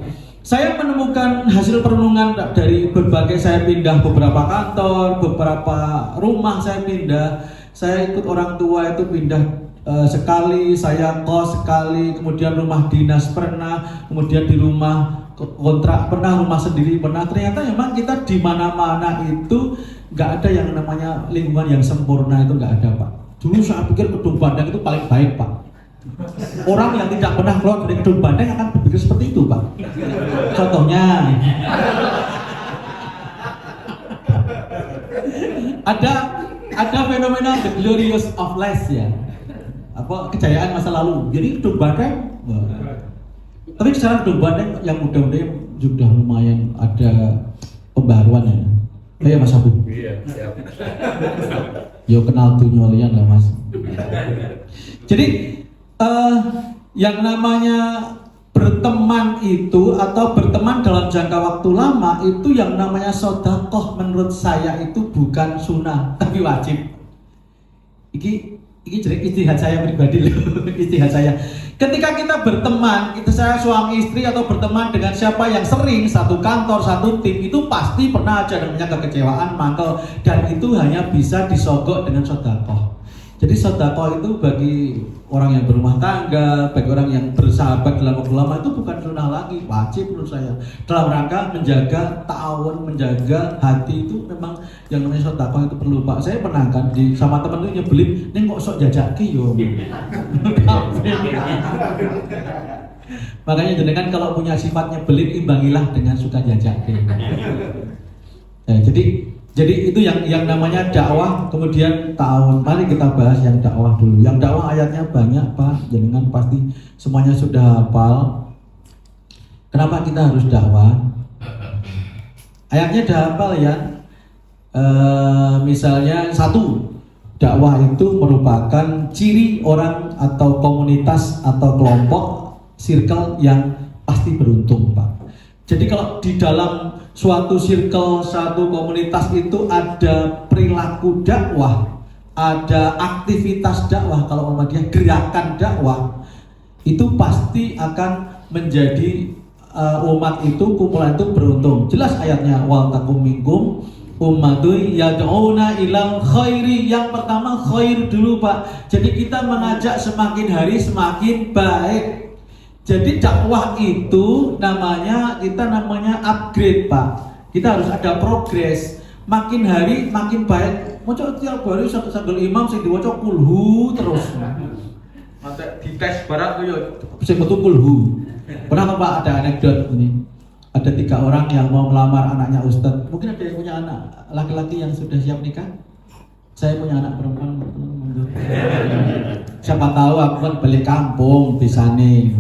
Saya menemukan hasil perenungan dari berbagai, saya pindah beberapa kantor, beberapa rumah saya pindah. Saya ikut orang tua itu pindah sekali, saya kos sekali, kemudian rumah dinas pernah, kemudian di rumah kontrak pernah, rumah sendiri pernah. Ternyata memang kita di mana-mana itu nggak ada yang namanya lingkungan yang sempurna, itu nggak ada, Pak. Dulu saya pikir Kedung Bandeng itu paling baik, Pak. Orang yang tidak pernah keluar dari Kedung Bandeng akan berpikir seperti itu, Pak. Contohnya, ada fenomena the glorious of last ya, apa kejayaan masa lalu. Jadi Kedung Bandeng, tapi sekarang Kedung Bandeng yang muda-muda sudah lumayan ada pembaruan ya. Ya Mas Abu. Iya, siap. Yo kenal tuh nyolian lah Mas. Jadi yang namanya berteman itu atau berteman dalam jangka waktu lama itu yang namanya sedekah menurut saya itu bukan sunnah tapi wajib. Iki jadi istihad saya pribadi loh, istihad saya. Ketika kita berteman, saya suami istri atau berteman dengan siapa yang sering satu kantor, satu tim, itu pasti pernah ada namanya kekecewaan, mangkel, dan itu hanya bisa disogok dengan sedekah. Jadi sedekah itu bagi orang yang berumah tangga, bagi orang yang bersahabat dalam waktu lama itu bukan sunnah lagi, wajib menurut saya. Dalam rangka menjaga ta'awun, menjaga hati itu memang yang namanya sedekah itu perlu, Pak. Saya pernah kan sama temen itu nyebelin, "Ning kok sok jajaki yo." Makanya jenengan kalau punya sifat nyebelin imbangilah dengan suka jajaki. Jadi itu yang namanya dakwah, kemudian ta'awun. Mari kita bahas yang dakwah dulu. Yang dakwah ayatnya banyak, Pak. Jenengan pasti semuanya sudah hafal. Kenapa kita harus dakwah? Ayatnya udah hafal ya. Misalnya satu, dakwah itu merupakan ciri orang atau komunitas atau kelompok circle yang pasti beruntung, Pak. Jadi kalau di dalam suatu circle, satu komunitas itu ada perilaku dakwah, ada aktivitas dakwah, kalau Muhammadiyah gerakan dakwah, itu pasti akan menjadi umat itu, kumpulan itu beruntung. Jelas ayatnya, wal takum minkum ummatun yad'una ilal khairi. Yang pertama khair dulu, Pak. Jadi kita mengajak semakin hari semakin baik. Jadi dakwah itu namanya upgrade, Pak. Kita harus ada progres. Makin hari makin baik. Maca tiap hari satu sambil imam sing diwaca kulhu terus. Mate dites barat tuh yo sing metu kulhu. Pernah Pak ada anekdot ini. Ada 3 orang yang mau melamar anaknya Ustadz. Mungkin ada yang punya anak laki-laki yang sudah siap nikah. Saya punya anak perempuan. Siapa tahu aku kan balik kampung bisa nih.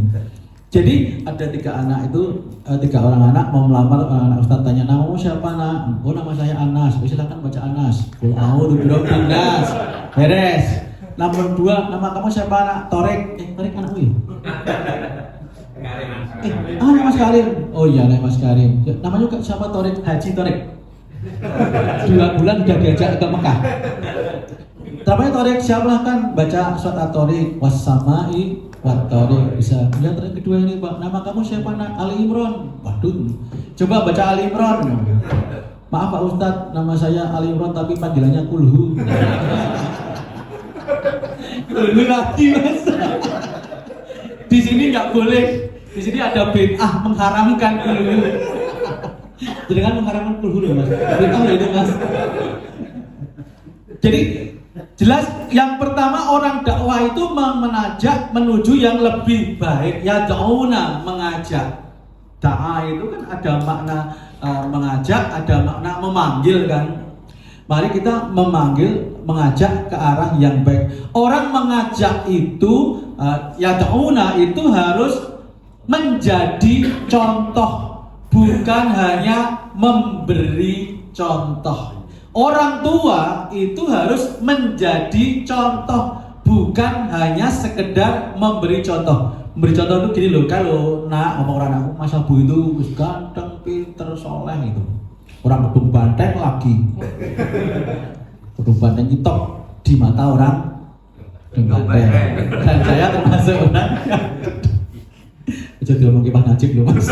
Jadi ada 3 anak itu, 3 orang anak mau melamar anak Ustadz. Tanya, namamu siapa nak? Oh nama saya Anas. Silakan baca Anas. Mau duduk Anas. Beres. Nomor 2, nama kamu siapa nak? Torek. Torek anakmu ya? Mas Karim. Oh iya Mas Karim. Namanya siapa? Torek? Haji Torek. 2 bulan sudah diajak ke Mekah. Namanya Torek, silahkan baca surat At-Tariq was-samai wat-tariq bisa. Yang kedua ini Pak, nama kamu siapa nak? Ali Imron. Waduh, coba baca Ali Imron. Maaf Pak Ustadz, nama saya Ali Imron tapi panggilannya Kulhu. Kulhu lagi Mas. Di sini nggak boleh. Di sini ada bid'ah mengharamkan Kulhu. Jadi kan mengharamkan Kulhu loh Mas. Bid'ah itu Mas. Jadi jelas yang pertama orang dakwah itu mengajak menuju yang lebih baik. Ya dauna, mengajak. Da'a itu kan ada makna mengajak, ada makna memanggil kan. Mari kita memanggil, mengajak ke arah yang baik. Orang mengajak itu ya dauna itu harus menjadi contoh, bukan hanya memberi contoh. Orang tua itu harus menjadi contoh, bukan hanya sekedar memberi contoh. Memberi contoh itu gini loh, kalau nak ngomong orang aku, Mas Abu itu ganteng, pinter, soleh itu. Orang Kedung Bandeng lagi. Kedung Bandeng itu di mata orang Kedung Bandeng. Dan saya termasuk orang. Jadi ngomong Pak Najib loh Mas.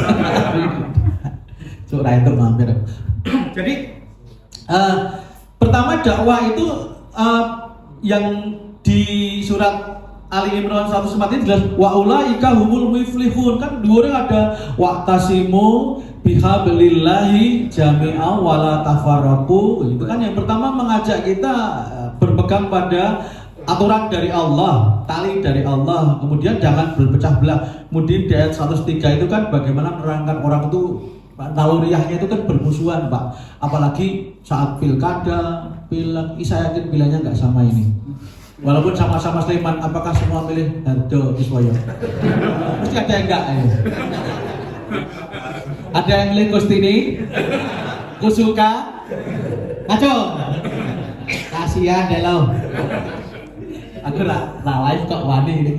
Surah itu mampir. Jadi pertama dakwah itu yang di surat Ali Imran 104 ini jelas wa ulaika humul muflihun, kan dua ada wa'tasimu bihablillahi jami'a wala tafarraqu. Itu kan yang pertama mengajak kita berpegang pada aturan dari Allah, tali dari Allah, kemudian jangan berpecah belah. Kemudian di ayat 103 itu kan bagaimana menerangkan orang itu naluriahnya itu kan bermusuhan Pak, apalagi saat pilkada, pilek, saya yakin pilihannya nggak sama ini. Walaupun sama-sama Sleman, apakah semua milih Hardo Iswoyo? Mesti ada yang enggak ya? Ada yang milih Kustini, Kusuka, ngaco. Kasihan deh lo. Aku live kok wani ini.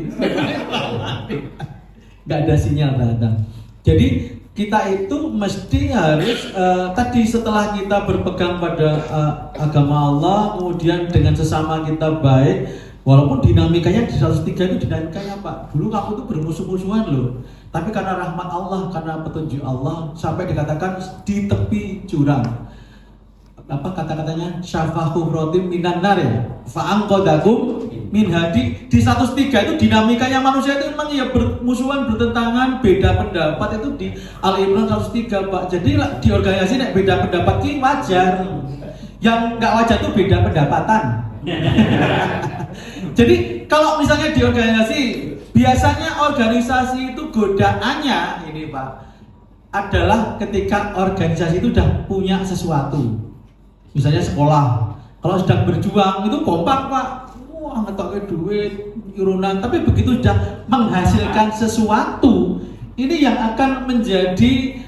Gak ada sinyal datang. Jadi kita itu mesti harus tadi setelah kita berpegang pada agama Allah, kemudian dengan sesama kita baik, walaupun dinamikanya di 103 itu dinamikanya Pak, dulu kamu tuh bermusuh-musuhan loh, tapi karena rahmat Allah, karena petunjuk Allah, sampai dikatakan di tepi jurang. Apa kata-katanya? Syafahu rotim minan nar ya, fa'angkodakum min hadi. Di 103 itu dinamikanya manusia itu memang ya bermusuhan, bertentangan, beda pendapat itu di Ali Imran 103 Pak. Jadi di organisasi nek beda pendapat ki wajar. Yang nggak wajar itu beda pendapatan. Jadi kalau misalnya di organisasi, biasanya organisasi itu godaannya ini Pak adalah ketika organisasi itu udah punya sesuatu. Misalnya sekolah, kalau sedang berjuang itu kompak Pak, wah ngetoknya duit, iuran, tapi begitu sudah menghasilkan sesuatu, ini yang akan menjadi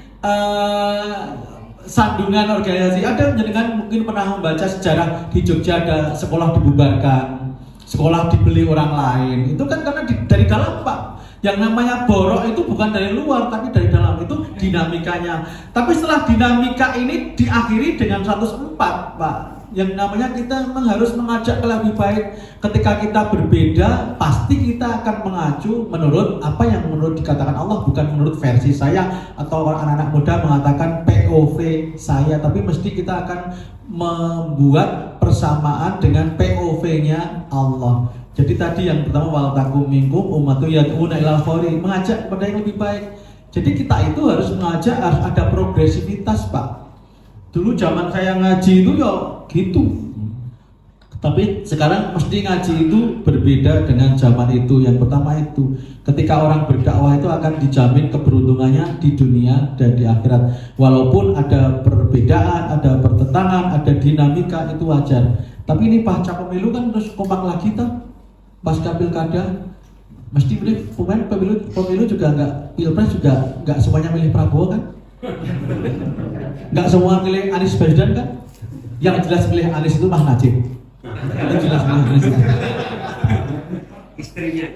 sandungan organisasi. Ada menjadikan mungkin pernah membaca sejarah di Jogja ada sekolah dibubarkan, sekolah dibeli orang lain, itu kan karena dari dalam Pak. Yang namanya borok itu bukan dari luar tapi dari dalam, itu dinamikanya. Tapi setelah dinamika ini diakhiri dengan 104 Pak, yang namanya kita memang harus mengajak ke lebih baik. Ketika kita berbeda, pasti kita akan mengacu menurut apa yang menurut dikatakan Allah, bukan menurut versi saya atau anak-anak muda mengatakan POV saya, tapi mesti kita akan membuat persamaan dengan POV-nya Allah. Jadi tadi yang pertama wal takum minkum ummatu yad'una ilal khairi, mengajak kepada yang lebih baik. Jadi kita itu harus mengajak, harus ada progresivitas Pak. Dulu zaman saya ngaji itu ya gitu. Tapi sekarang mesti ngaji itu berbeda dengan zaman itu. Yang pertama itu ketika orang berdakwah itu akan dijamin keberuntungannya di dunia dan di akhirat. Walaupun ada perbedaan, ada pertentangan, ada dinamika, itu wajar. Tapi ini pasca pemilu kan terus kompak lagi tuh. Pasca pilkada mesti milih pemilu juga enggak, pilpres juga enggak semuanya milih Prabowo kan, enggak semua milih Anies Baswedan kan. Yang jelas milih Anies itu Mas Najib, itu jelas milih Anies itu. Istrinya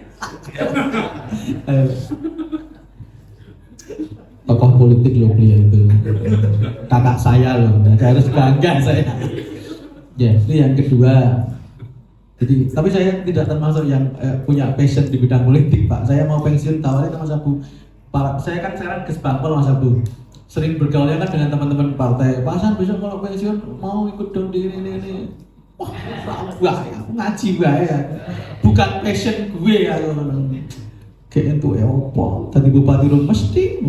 tokoh politik loh beliau itu, kakak saya loh, saya harus bangga saya. Ya, itu yang kedua. Jadi, tapi saya tidak termasuk yang punya passion di bidang politik Pak. Saya mau pensiun tawarin sama Mas Abu. Saya kan sekarang Gesbangpol Mas Abu. Sering bergaulnya kan dengan teman-teman partai. Pak Hasan besok kalau pensiun mau ikut dong di ini. Wah, bahaya, aku ngaji bahaya. Bukan passion gue ya. Kayak itu opo. Tadi Bupati Rum mesti.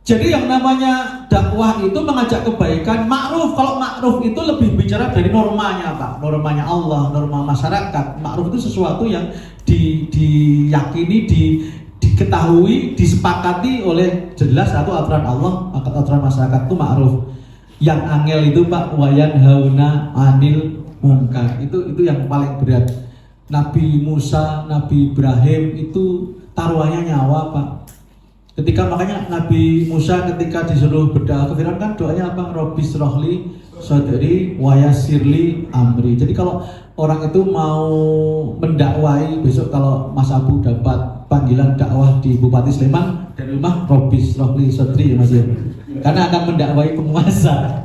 Jadi yang namanya dakwah itu mengajak kebaikan, ma'ruf. Kalau ma'ruf itu lebih bicara dari normanya Pak, normanya Allah, norma masyarakat. Ma'ruf itu sesuatu yang diyakini, diketahui, disepakati oleh jelas satu aturan Allah, aturan masyarakat itu ma'ruf. Yang angel itu Pak, wayan hauna anil mungkar. Itu yang paling berat. Nabi Musa, Nabi Ibrahim itu taruhannya nyawa Pak. Ketika makanya Nabi Musa ketika disuruh berdoa ke Firaun kan doanya apa? Robbis rohli sodri wayasirli amri. Jadi kalau orang itu mau mendakwai, besok kalau Mas Abu dapat panggilan dakwah di Bupati Sleman dari rumah Robbis rohli sodri ya Mas ya. Karena akan mendakwai penguasa.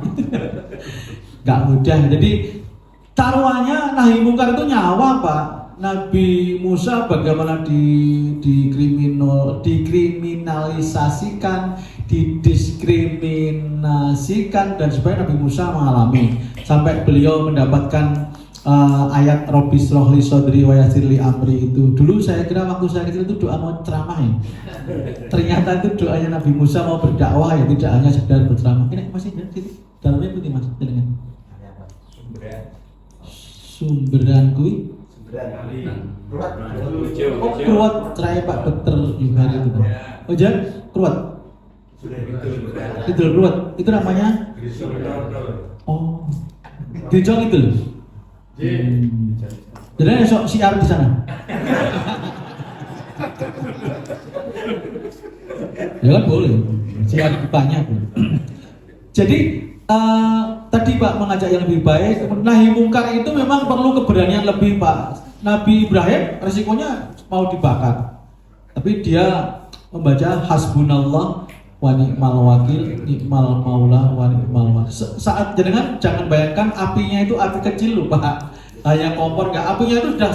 Gak mudah. Jadi taruhannya nahi mungkar itu nyawa Pak. Nabi Musa bagaimana dikriminalisasikan, didiskriminasikan dan sebagainya, Nabi Musa mengalami sampai beliau mendapatkan ayat Robbi shrah li shodri wa yassir li amri itu. Dulu saya kira waktu saya kecil itu doa mau ceramah ya. Ternyata itu doanya Nabi Musa mau berdakwah ya, tidak hanya sekedar berceramah. Ini masih ada di dalamnya putih Mas, dengan sumberan kui Kruat cerai Pak Dokter Yuhari itu. Oh jangan Kruat. Itu Kruat. Itu namanya. Oh. Dijong itu. Jadi esok siar di sana. Ya kan boleh. Siar banyak. Jadi tadi Pak mengajak yang lebih baik. Nahi mungkar itu memang perlu keberanian lebih Pak. Nabi Ibrahim resikonya mau dibakar, tapi dia membaca hasbunallah wa ni'mal wakil, ni'mal maula wa ni'mal wakil. Saat jangan bayangkan apinya itu api kecil loh Pak, yang kompor nggak, apinya itu sudah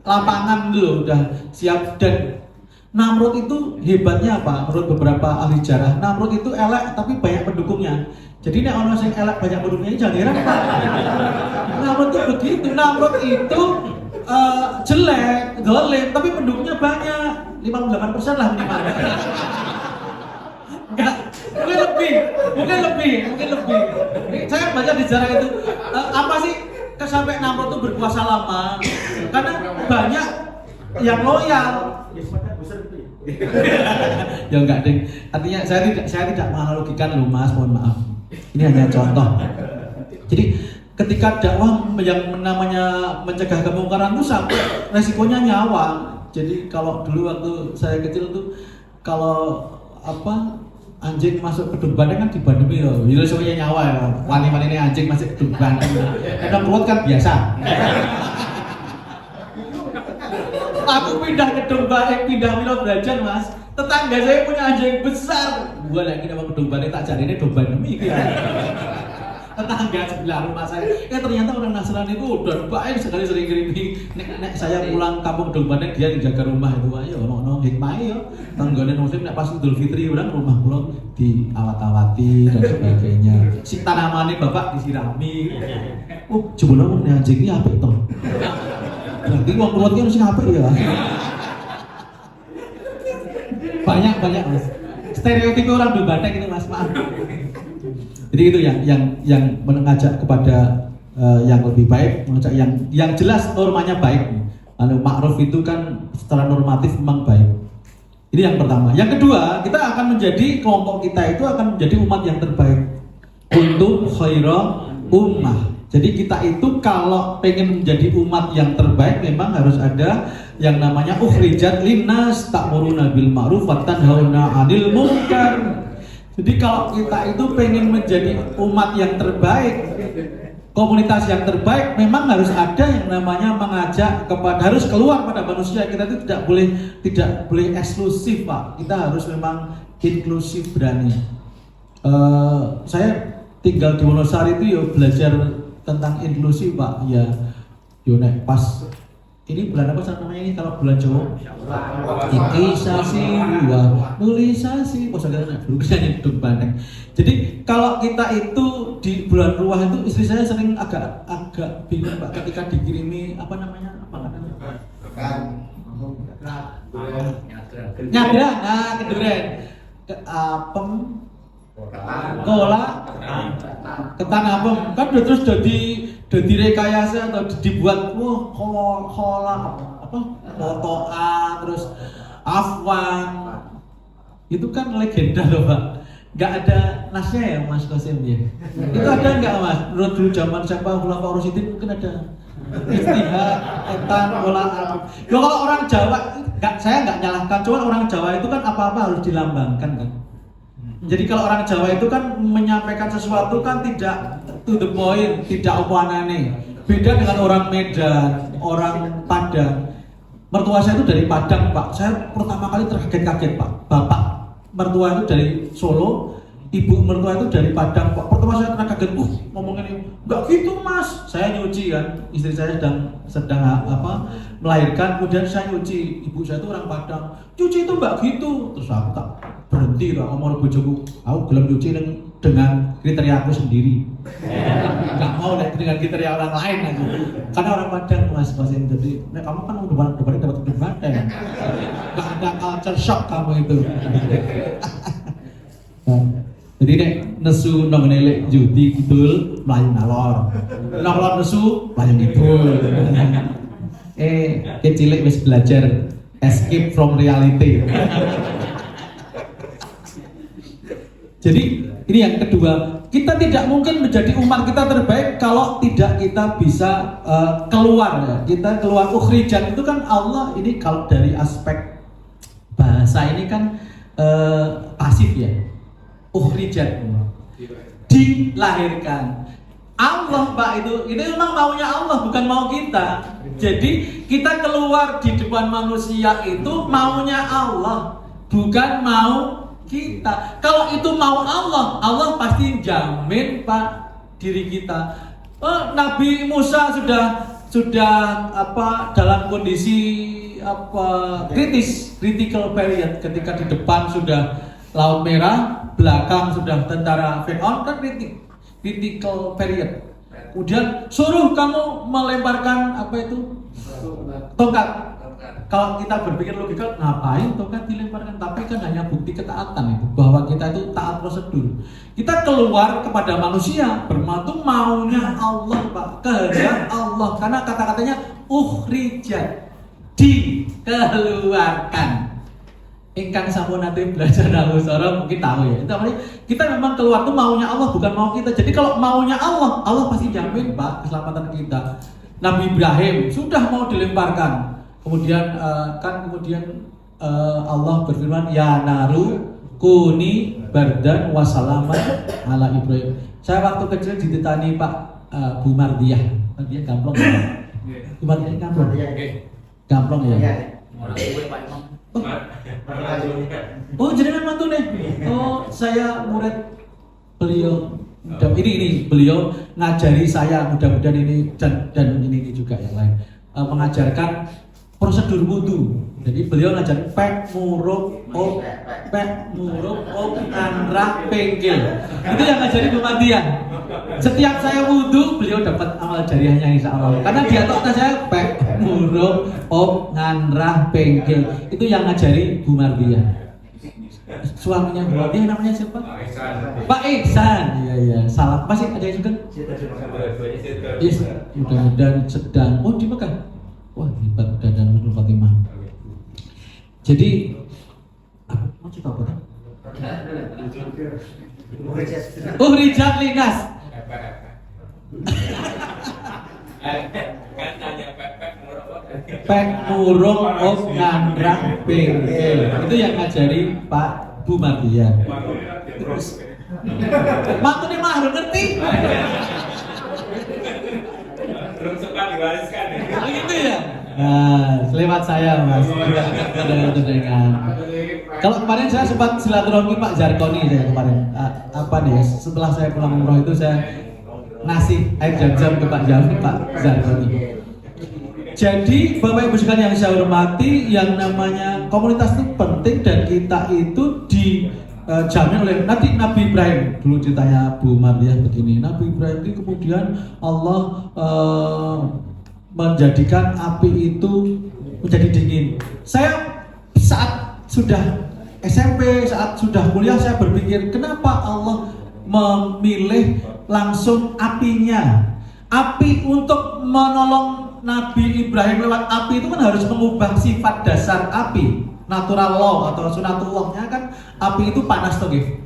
selapangan dulu, udah siap. Dan Namrud itu hebatnya apa? Menurut beberapa ahli sejarah, Namrud itu elek tapi banyak pendukungnya. Jadi nek ono sing elek banyak pendukungnya jangan heran Pak. Namrud itu begitu, Namrud itu jelek, dolim, tapi pendukungnya banyak, 58% lah minimal. Enggak, mungkin lebih. Saya baca di sejarah itu, apa sih sampai Namrud itu berkuasa lama? Karena banyak yang loyal. Ya enggak ding. Artinya saya tidak menganalogikan loh Mas, mohon maaf. Ini hanya contoh. Jadi ketika dakwah yang namanya mencegah kemungkaran itu sampai resikonya nyawa. Jadi kalau dulu waktu saya kecil tuh kalau anjing masuk gedung Bandeng kan dibandemi loh. Itu resikonya nyawa ya. Wani-wani ini anjing masuk gedung Bandeng. Karena perut kan biasa. Aku pindah gedung Bandeng, pindah Milo belajar Mas. Tetangga saya punya anjing besar. Gua lagi nama gedung Bandeng tak cari ini domba demi ya. Tetangga sebelah rumah saya. Ternyata orang Nasrani itu udah baik sekali, sering kirimi. Nek saya pulang kampung gedung Bandeng dia yang jaga rumah itu. Ayo ono hikmah yo. Tanggane muslim nek pas Idul Fitri orang rumah kula diawat-awati dan sebagainya. Si tanamane bapak disirami. Oh, jebule wong anjing iki apik to. Berarti wong kulon iki harus apik ya. Banyak Mas. Stereotip orang di Bandeng itu Mas, maaf. Jadi itu yang mengajak kepada yang lebih baik, mengajak yang jelas normanya baik. Ma'ruf itu kan secara normatif memang baik. Ini yang pertama. Yang kedua, kita akan menjadi kelompok kita itu akan menjadi umat yang terbaik untuk khaira ummah. Jadi kita itu kalau pengen menjadi umat yang terbaik memang harus ada yang namanya ukhrijat linnas ta'muruna bil ma'ruf wa tanhauna 'anil munkar. Jadi kalau kita itu pengen menjadi umat yang terbaik, komunitas yang terbaik, memang harus ada yang namanya mengajak kepada, harus keluar pada manusia. Kita itu tidak boleh eksklusif Pak. Kita harus memang inklusif, berani. Saya tinggal di Wonosari itu ya belajar tentang inklusi Pak, ya nek pas ini bulan apa namanya ini kalau bulan Jawa? Inkisasi, nulisasi, posagana dulu bisa hidup Bandeng. Jadi kalau kita itu di bulan ruah itu istri saya sering agak bingung Pak ketika dikirimi apa namanya? Nyadra, keduren, apem, kola, ketan apem, kan udah terus jadi rekayasa atau dibuat kola apa motoa terus afwan itu kan legenda loh Pak, nggak ada nasnya ya Mas Qasim ya. Itu ada nggak Mas? Menurut dulu zaman siapa Khulafaur Rasyidin mungkin ada istihad, ketan, kola apem. Kalau orang Jawa, saya nggak nyalahkan, cuma orang Jawa itu kan apa-apa harus dilambangkan kan. Jadi kalau orang Jawa itu kan menyampaikan sesuatu kan tidak to the point, tidak opo-anane. Beda dengan orang Medan, orang Padang. Mertua saya itu dari Padang Pak. Saya pertama kali terkaget-kaget Pak. Bapak mertua itu dari Solo, ibu mertua itu dari Padang Pak. Pertama saya terkaget, ngomongin Enggak gitu mas, saya nyuci kan, istri saya sedang melahirkan, kemudian saya nyuci, ibu saya itu orang Padang, cuci itu enggak gitu, terus aku tak berhenti lah ngomong bojoku, aku belum nyuci dengan kriteria aku sendiri, nggak mau dengan kriteria orang lain aku, karena orang Padang mas yang jadi, kamu kan udah dapat Padang, nggak ada culture shock kamu itu. Jadi nek nesu nang nelek judi kidul mlayu ngalor. Ngalor nesu mlayu kidul. Kecilik wis belajar escape from reality. Jadi ini yang kedua, kita tidak mungkin menjadi umat kita terbaik kalau tidak kita bisa keluar ya. Kita keluar ukhrijat itu kan Allah ini kalau dari aspek bahasa ini kan pasif ya. Ukhrijat dilahirkan Allah Pak, itu memang maunya Allah bukan mau kita. Jadi kita keluar di depan manusia itu maunya Allah bukan mau kita. Kalau itu mau Allah, Allah pasti jamin Pak diri kita. Nabi Musa sudah dalam kondisi critical period, ketika di depan sudah Laut Merah, belakang sudah tentara Fir'aun, kan critical period. Kemudian suruh kamu melemparkan tongkat. Kalau kita berpikir logika, ngapain tongkat dilemparkan? Tapi kan hanya bukti ketaatan itu, bahwa kita itu taat prosedur. Kita keluar kepada manusia, bermantu maunya Allah Pak, kehendak Allah. Karena kata-katanya ukhrijat, dikeluarkan. Ingkang sampun nanti belajar nahwu sora mungkin tahu ya. Itu artinya kita memang keluar tuh maunya Allah bukan mau kita. Jadi kalau maunya Allah, Allah pasti jamin Pak keselamatan kita. Nabi Ibrahim sudah mau dilemparkan. Kemudian Allah berfirman ya naru kuni bardan wasalaman ala Ibrahim. Saya waktu kecil dititani Pak Bu Mardiah. Dia gamplong ya. Bu Mardiah gamplong. Gamplong ya. Oh jenengan mantu nih. Oh saya murid beliau. Ini beliau ngajari saya, mudah-mudahan ini dan ini juga yang lain mengajarkan prosedur wudu. Jadi beliau ngajarin pek muruk nganrah pengkil. Itu yang ngajari Muhammadiyah. Setiap saya wudu beliau dapat amal jariahnya insya Allah. Karena di atas saya pek muruk nganrah pengkil. Itu yang ngajari Muhammadiyah. Suaminya Muhammadiyah namanya siapa? Pak Ihsan. Iya. Salah. Masih ada yang juga? Yes. Mudah-mudahan sedang. Oh di Mekah. Wah hebat dan Nurul Fatimah. Jadi mau cerita apa? Ukhrijat linnas. Pek murung nganrang pengkel. Itu yang ngajari Pak Bu Mardiah. Terus maksudnya mah harus ngerti. Belum sempat diwariskan ya. Begitu ya? Nah, lewat saya Mas. Kalau kemarin saya sempat silaturahmi Pak Zarkoni saya kemarin. Setelah saya pulang umroh itu saya ngasih air zam-zam ke Pak Zarkoni. Jadi Bapak Ibu sekalian yang saya hormati, yang namanya komunitas itu penting dan kita itu dijamin oleh Nabi Ibrahim. Dulu ceritanya Bu Mardiah begini, Nabi Ibrahim itu kemudian Allah menjadikan api itu menjadi dingin. Saya saat sudah SMP, saat sudah kuliah saya berpikir kenapa Allah memilih langsung apinya. Api untuk menolong Nabi Ibrahim lewat api itu kan harus mengubah sifat dasar api. Natural law atau sunatullahnya kan api itu panas toh gitu.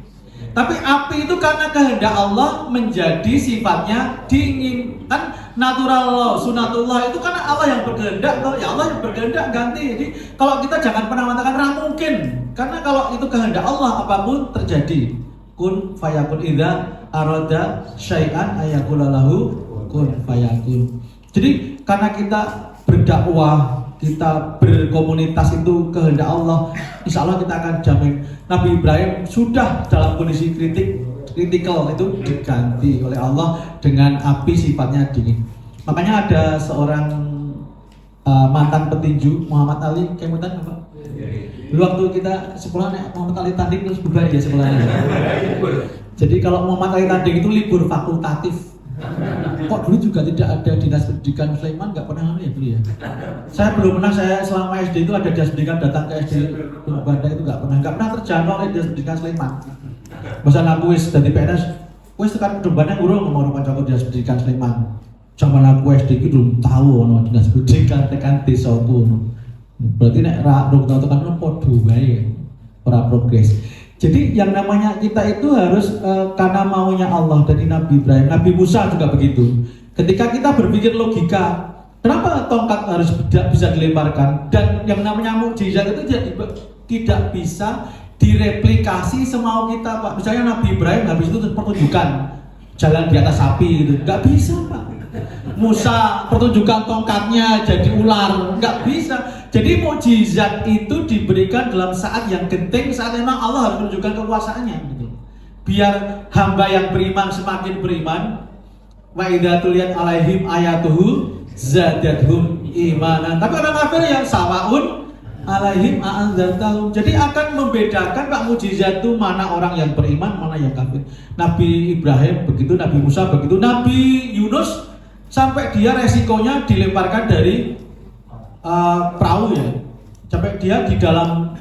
Tapi api itu karena kehendak Allah menjadi sifatnya dingin. Kan natural law, sunatullah itu karena Allah yang berkehendak toh, ya Allah yang berkehendak ganti. Jadi kalau kita jangan pernah mengatakan mungkin. Karena kalau itu kehendak Allah apapun terjadi. Kun fayakun idza arada syai'an ayaqula lahu kun fayakun. Jadi karena kita berdakwah, kita berkomunitas itu kehendak Allah, insya Allah kita akan jamin. Nabi Ibrahim sudah dalam kondisi critical itu diganti oleh Allah dengan api sifatnya dingin. Makanya ada seorang mantan petinju Muhammad Ali, kemudian apa? Dulu waktu kita sekolah Muhammad Ali tanding terus bubar ya sekolahnya. Jadi kalau Muhammad Ali tanding itu libur fakultatif. Kok dulu juga tidak ada dinas pendidikan Sleman, nggak pernah ya dulu ya. Saya belum pernah, saya selama SD itu ada dinas pendidikan datang ke SD Bandar itu nggak pernah terjangkau oleh dinas pendidikan Sleman. Masa aku wis dari PNS, wis tekan kedepannya ngurung mau kancaku dinas pendidikan Sleman. Zaman aku SD itu belum tahu ono dinas pendidikan tekan desa itu. Berarti nek ra tahu tekan podo wae ora progres. Jadi yang namanya kita itu harus karena maunya Allah dari Nabi Ibrahim, Nabi Musa juga begitu. Ketika kita berpikir logika, kenapa tongkat harus bisa dilemparkan? Dan yang namanya mukjizat itu tidak bisa direplikasi semau kita, Pak. Misalnya Nabi Ibrahim habis itu pertunjukan jalan di atas sapi gitu, nggak bisa, Pak. Musa pertunjukan tongkatnya jadi ular, nggak bisa. Jadi mukjizat itu diberikan dalam saat yang genting, saat memang Allah harus menunjukkan kekuasaannya gitu. Biar hamba yang beriman semakin beriman. Wa idza tuliyat alaihim ayatuhu zadathum imanan. Tapi orang kafir yang sawaun alaihim a'anzartahum. Jadi akan membedakan Pak mukjizat itu mana orang yang beriman, mana yang kafir. Nabi Ibrahim begitu, Nabi Musa begitu, Nabi Yunus sampai dia resikonya dilemparkan dari perahu ya, sampai dia di dalam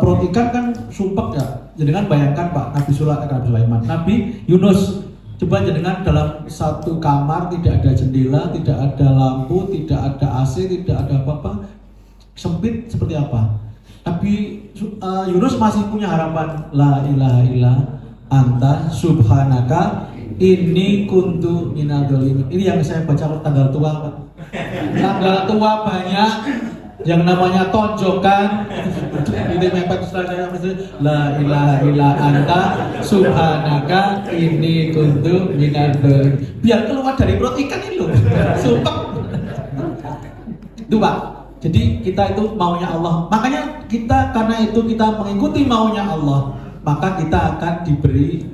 perut ikan kan sumpek ya. Jangan bayangkan Pak, Nabi Sulaiman, Nabi Yunus, coba jangan dalam satu kamar tidak ada jendela, tidak ada lampu, tidak ada AC, tidak ada apa-apa, sempit seperti apa. Nabi Yunus masih punya harapan, la ilaha illa anta subhanaka inni kuntu minadz dzalimin. Ini yang saya baca tanggal tua Pak. Tanggal tua banyak yang namanya tonjokan itu mepet saya la ilaha illa anta subhanaka inni kuntu minadz dzalimin. Biar keluar dari perut ikan itu sumpah itu Pak. Jadi kita itu maunya Allah, makanya kita karena itu kita mengikuti maunya Allah, maka kita akan diberi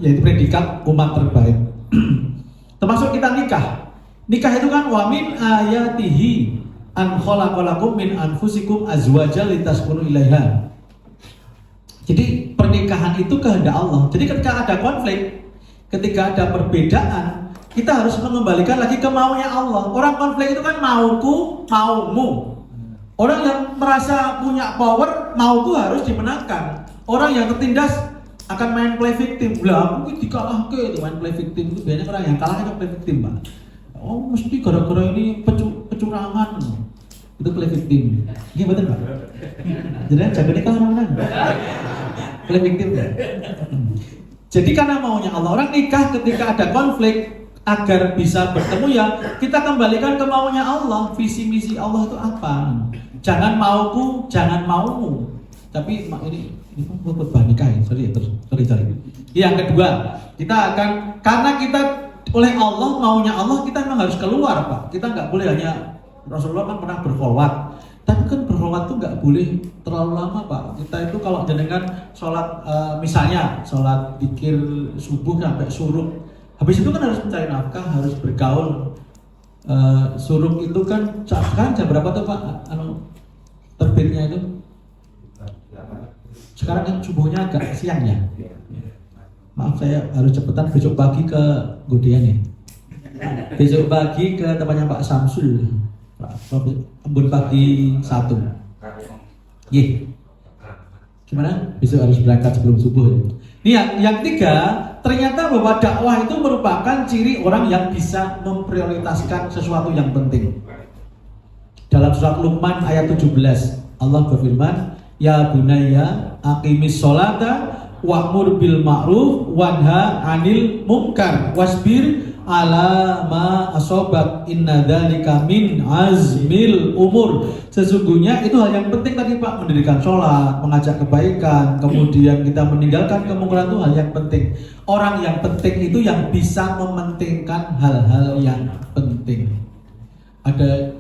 yaitu predikat umat terbaik. Termasuk kita nikah. Nikah itu kan wa min ayatihi an khalaqalakum min anfusikum azwajan litaskunu ilaiha. Jadi pernikahan itu kehendak Allah. Jadi ketika ada konflik, ketika ada perbedaan, kita harus mengembalikan lagi ke maunya Allah. Orang konflik itu kan mauku, maumu. Orang yang merasa punya power, mauku harus dimenangkan. Orang yang tertindas akan main play victim. Lah, aku dikalahke itu main play victim itu biasanya orang yang kalah itu play victim, Pak. Oh, mesti gara-gara ini kecurangan. Itu play victim. Iya betul, Pak. Jadi jagonya kalah mana? Play victim ya. Jadi karena maunya Allah, orang nikah ketika ada konflik agar bisa bertemu ya kita kembalikan ke maunya Allah. Visi misi Allah itu apa? Jangan mauku, jangan maumu. Tapi ini buat nikah ya. Sorry. Yang kedua, kita akan karena kita oleh Allah maunya Allah kita memang harus keluar, Pak. Kita nggak boleh hanya Rasulullah kan pernah berkholwat. Tapi kan berkholwat tuh nggak boleh terlalu lama, Pak. Kita itu kalau jenengan sholat misalnya sholat zikir subuh sampai suruk, habis itu kan harus mencari nafkah, harus bergaul. Suruk itu kan sekarang jam berapa tuh Pak? Terbitnya itu? Sekarang kan subuhnya agak siang ya. Maaf saya harus cepetan besok pagi ke Godean ya. Besok pagi ke tempatnya Pak Samsul. Embun pagi 1. Ye. Gimana? Besok harus berangkat sebelum subuh ya. Nih yang ketiga, ternyata bahwa dakwah itu merupakan ciri orang yang bisa memprioritaskan sesuatu yang penting. Dalam surat Luqman ayat 17, Allah berfirman, "Ya bunayya aqimis sholata wa'mur bil ma'ruf wanha 'anil munkar wasbir ala ma asobak inna dzalika min azmil umur." Sesungguhnya itu hal yang penting tadi Pak, mendirikan sholat, mengajak kebaikan, kemudian kita meninggalkan kemungkaran itu hal yang penting. Orang yang penting itu yang bisa mementingkan hal-hal yang penting. Ada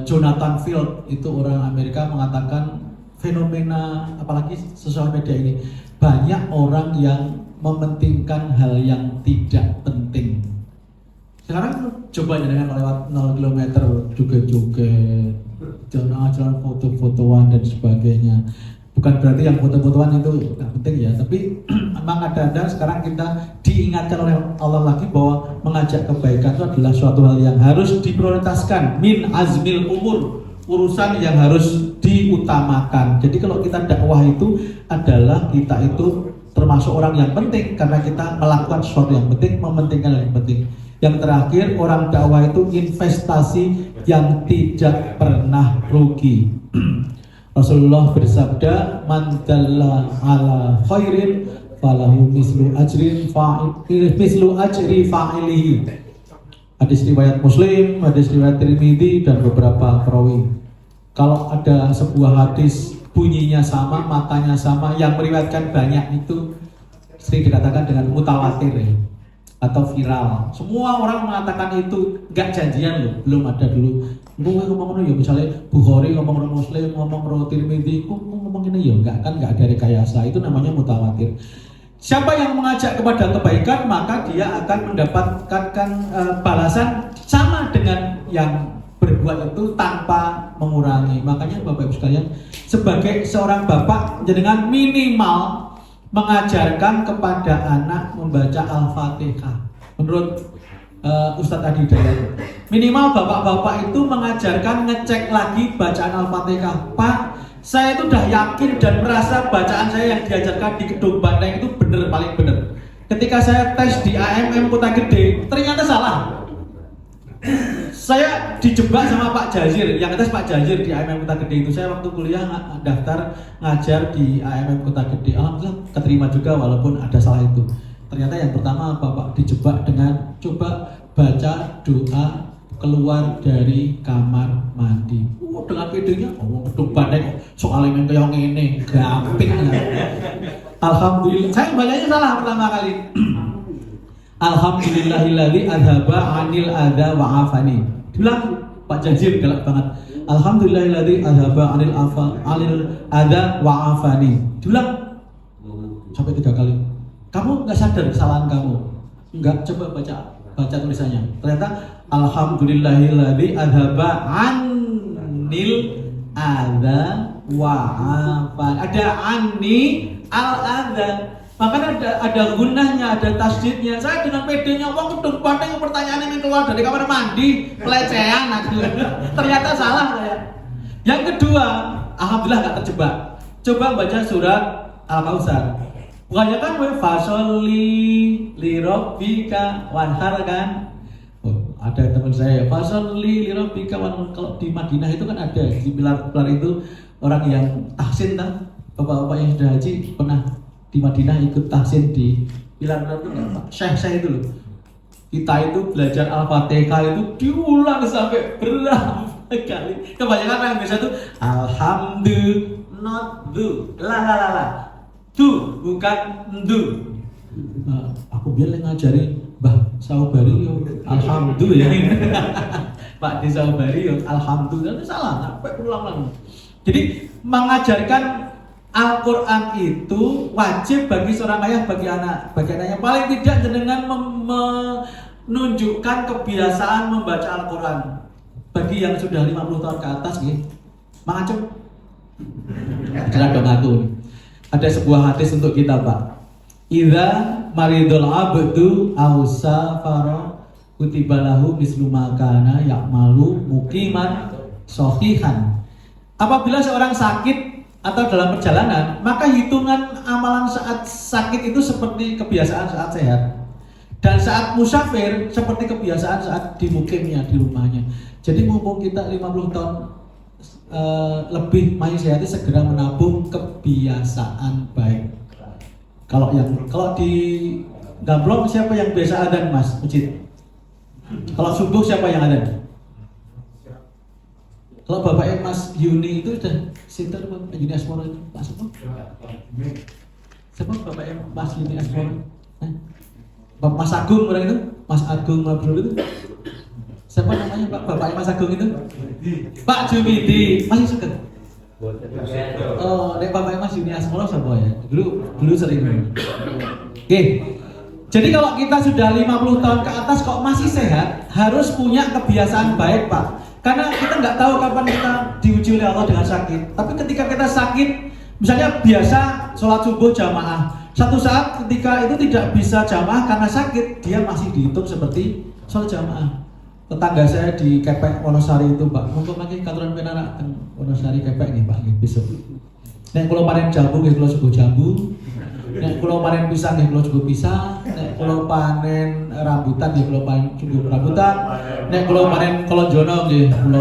Jonathan Field, itu orang Amerika, mengatakan fenomena apalagi sosial media ini, banyak orang yang mementingkan hal yang tidak penting. Sekarang coba dengan lewat 0 km joget-joget, jalan-jalan foto-fotoan dan sebagainya. Bukan berarti yang foto-fotoan itu nggak penting ya, tapi memang ada sekarang kita diingatkan oleh Allah lagi bahwa mengajak kebaikan itu adalah suatu hal yang harus diprioritaskan, min azmil umur, urusan yang harus diutamakan. Jadi kalau kita dakwah itu adalah kita itu termasuk orang yang penting karena kita melakukan sesuatu yang penting, mementingkan yang penting. Yang terakhir, orang dakwah itu investasi yang tidak pernah rugi. Rasulullah bersabda, "Man dalla ala khairin falahu mislu ajri fa'ilihi." Hadis riwayat Muslim, hadis riwayat Tirmidzi dan beberapa perawi. Kalau ada sebuah hadis bunyinya sama, maknanya sama, yang meriwayatkan banyak itu sering dikatakan dengan mutawatir ya, atau viral. Semua orang mengatakan itu, nggak janjian loh, belum ada dulu. Gue ngomong ya, misalnya Bukhari ngomong Muslim, ngomong Tirmidzi, ngomong ini ya, nggak ada rekayasa. Itu namanya mutawatir. Siapa yang mengajak kepada kebaikan, maka dia akan mendapatkan balasan sama dengan yang berbuat itu tanpa mengurangi. Makanya Bapak Ibu sekalian, sebagai seorang bapak, jenengan minimal mengajarkan kepada anak membaca Al-Fatihah. Menurut Ustadz Adi Dayat, minimal bapak-bapak itu mengajarkan ngecek lagi bacaan Al-Fatihah. Pak, saya itu udah yakin dan merasa bacaan saya yang diajarkan di Gedung Banteng itu benar, paling benar. Ketika saya tes di AMM Kota Gede, ternyata salah. Saya dijebak sama Pak Jazir, yang atas Pak Jazir di AMM Kota Gede itu. Saya waktu kuliah daftar ngajar di AMM Kota Gede. Alhamdulillah keterima juga walaupun ada salah itu. Ternyata yang pertama Bapak dijebak dengan coba baca doa keluar dari kamar mandi. Dengan pedenya, Gedung Banteng soalnya yang ini gamping ya. Alhamdulillah, saya bacanya salah pertama kali. Alhamdulillahilladzi adhaba 'anil adza wa 'afani. Bilang Pak Jazir galak banget. Alhamdulillahilladzi adhaba 'anil adza wa 'afani. Bilang sampai 3 kali. Kamu nggak sadar kesalahan kamu? Enggak, coba baca tulisannya. Ternyata alhamdulillahilladzi adhaba 'anil adza wa 'afani. Ada ani al-adza. Makanya ada gunanya, ada tasdidnya. Saya dengan pedenya wong Gedung Banteng pertanyaan ini keluar dari kamar mandi, pelecehan. Ternyata salah saya. Yang kedua, alhamdulillah gak terjebak. Coba baca surat Al-Kautsar. Bukannya kan fasholli li rabbika wanhar kan? Oh, ada teman saya, fasholli li rabbika wanhar. Kalau di Madinah itu kan ada di pilar-pilar itu orang yang tahsin kan? Bapak-bapak yang sudah haji pernah di Madinah ikut tahsin di pilar-pilar itu kan, syekh itu loh. Kita itu belajar Al-Fatihah itu diulang sampai berapa kali. Kebanyakan orang biasa itu alhamdulillah, not do, la. Du bukan ndu. Aku bilang ngajari Mbah Saubari yo alhamdulillah. Pak di Saubari yo alhamdulillah, itu salah, sampai berulang-ulang. Jadi mengajarkan Al-Quran itu wajib bagi seorang ayah, bagi anaknya. Paling tidak jenengan menunjukkan kebiasaan membaca Al-Quran. Bagi yang sudah 50 tahun ke atas nih, mangacung. Jelas dong aku. Ada sebuah hadis untuk kita, Pak. Idza maridul abdu aw safara kutiba lahu mislu ma kana ya'malu muqiman sahihan. Apabila seorang sakit atau dalam perjalanan, maka hitungan amalan saat sakit itu seperti kebiasaan saat sehat, dan saat musafir seperti kebiasaan saat di mukimnya, di rumahnya. Jadi mumpung kita 50 tahun lebih masih sehat, segera menabung kebiasaan baik. Kalau di Gamblong siapa yang biasa adzan, Mas Masjid? Kalau subuh siapa yang adzan? Kalau bapaknya Mas Yuni itu sudah sinter Yuni Asmoro itu, Pak siapa? Siapa bapaknya Mas Yuni Asmoro? Bapak Mas Agung orang itu, Mas Agung Mabrur itu. Siapa namanya Pak bapaknya Mas Agung itu? Pak Jumidi, masih suka? Oh, nek bapaknya Mas Yuni Asmoro siapa ya? Dulu sering. Oke. Jadi kalau kita sudah 50 tahun ke atas kok masih sehat, harus punya kebiasaan baik, Pak. Karena kita nggak tahu kapan kita diuji oleh Allah dengan sakit. Tapi ketika kita sakit, misalnya biasa sholat subuh jamaah, satu saat ketika itu tidak bisa jamaah karena sakit, dia masih dihitung seperti sholat jamaah. Tetangga saya di Kepek Wonosari itu, Pak, monggo mangke katuran penarak teng Wonosari Kepek nggih, Pak, nggih besok. Nek kula panen jambu nggih kula subuh jambu. Nek kula panen pisang nggih kula subuh pisang. Nek kula panen rambutan nggih kula panen subuh rambutan. Nek kula panen kelonjono nggih kula.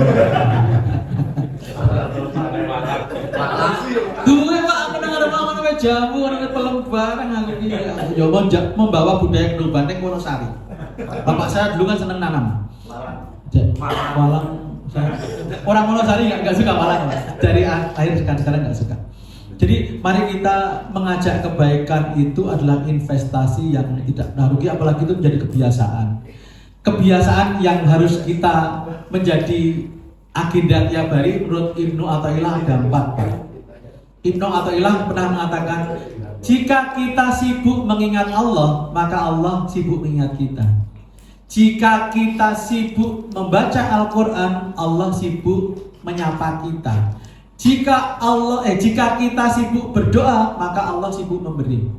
Duwe Pak, mendengar apa jambu, ana pelem barang aku iki. Ya membawa budaya Kenuban ning Wonosari. Bapak saya dulu kan seneng nanam. Malang, orang Wonosari nggak suka malang, dari akhir sekarang nggak suka. Jadi mari kita mengajak kebaikan itu adalah investasi yang tidak rugi, apalagi itu menjadi kebiasaan. Kebiasaan yang harus kita menjadi agenda tiap hari. Menurut Ibnu Athaillah ada 4. Ibnu Athaillah pernah mengatakan, jika kita sibuk mengingat Allah, maka Allah sibuk mengingat kita. Jika kita sibuk membaca Al-Quran, Allah sibuk menyapa kita. Jika kita sibuk berdoa, maka Allah sibuk memberi.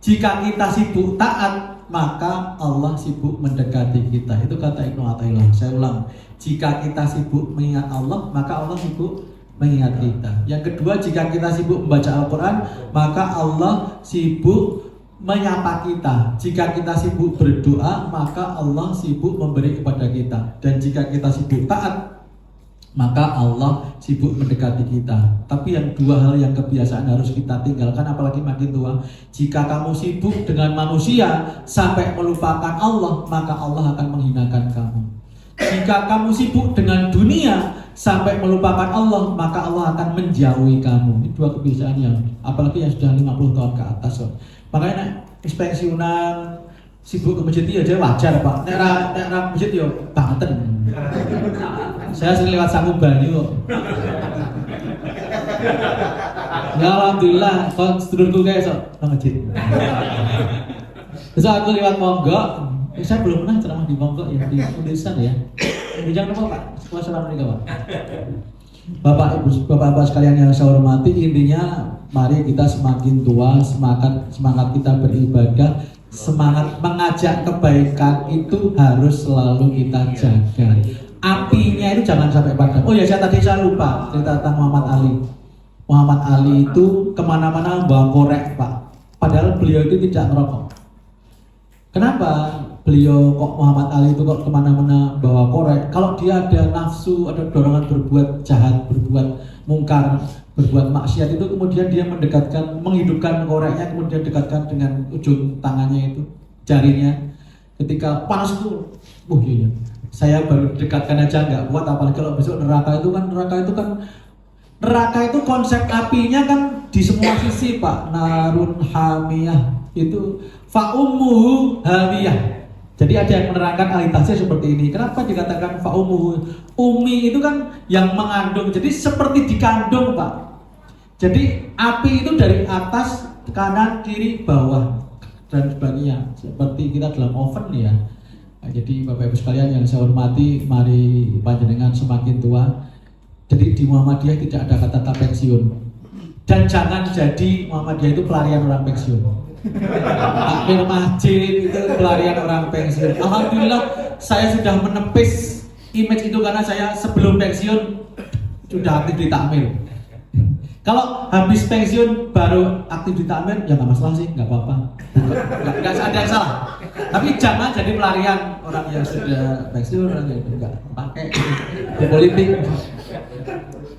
Jika kita sibuk taat, maka Allah sibuk mendekati kita. Itu kata Ibnu Athaillah. Saya ulang, jika kita sibuk mengingat Allah, maka Allah sibuk mengingat kita. Yang kedua, jika kita sibuk membaca Al-Quran, maka Allah sibuk menyapa kita. Jika kita sibuk berdoa, maka Allah sibuk memberi kepada kita. Dan jika kita sibuk taat, maka Allah sibuk mendekati kita. Tapi yang dua hal yang kebiasaan harus kita tinggalkan, apalagi makin tua. Jika kamu sibuk dengan manusia sampai melupakan Allah, maka Allah akan menghinakan kamu. Jika kamu sibuk dengan dunia sampai melupakan Allah, maka Allah akan menjauhi kamu. Ini dua kebiasaan yang, apalagi yang sudah 50 tahun ke atas. Makanya pensiunan sibuk ke masjid ya wajar, Pak. Nek ra masjid ya banten. Saya sering lewat Sanguban kok. Ya alhamdulillah, kalau sedulurku kayak sok nang masjid. Terus aku lewat Monggok, saya belum pernah ceramah di Monggok ya, di tulisan ya. Jangan lupa Pak, suasana mereka Pak. Bapak-bapak sekalian yang saya hormati, intinya mari kita semakin tua, semangat kita beribadah, semangat mengajak kebaikan itu harus selalu kita jaga. Apinya itu jangan sampai padam. Oh ya, saya lupa cerita tentang Muhammad Ali. Muhammad Ali itu kemana-mana bawa korek, Pak. Padahal beliau itu tidak merokok. Kenapa beliau kok Muhammad Ali itu kok kemana-mana bawa korek? Kalau dia ada nafsu, ada dorongan berbuat jahat, berbuat mungkar, berbuat maksiat, itu kemudian dia menghidupkan koreknya, kemudian dekatkan dengan ujung tangannya itu, jarinya. Ketika panas itu, iya, saya baru dekatkan aja nggak kuat, apalagi kalau besok neraka itu konsep apinya kan di semua sisi, Pak. Narun hamiyah itu fa'ummuhu hamiyah. Jadi ada yang menerangkan alitasnya seperti ini. Kenapa dikatakan fa'ummuhu? Umi itu kan yang mengandung, jadi seperti dikandung, Pak. Jadi api itu dari atas, kanan, kiri, bawah dan sebagainya. Seperti kita dalam oven ya. Nah, jadi Bapak Ibu sekalian yang saya hormati, mari panjenengan semakin tua. Jadi di Muhammadiyah tidak ada kata pensiun. Dan jangan jadi Muhammadiyah itu pelarian orang pensiun. Takmir masjid itu pelarian orang pensiun. Alhamdulillah saya sudah menepis image itu karena saya sebelum pensiun sudah aktif di takmir. Kalau habis pensiun baru aktif di takmir ya nggak masalah sih, nggak apa-apa. Nggak ada yang salah. Tapi jangan jadi pelarian orang yang sudah pensiun, orang yang nggak pakai di politik.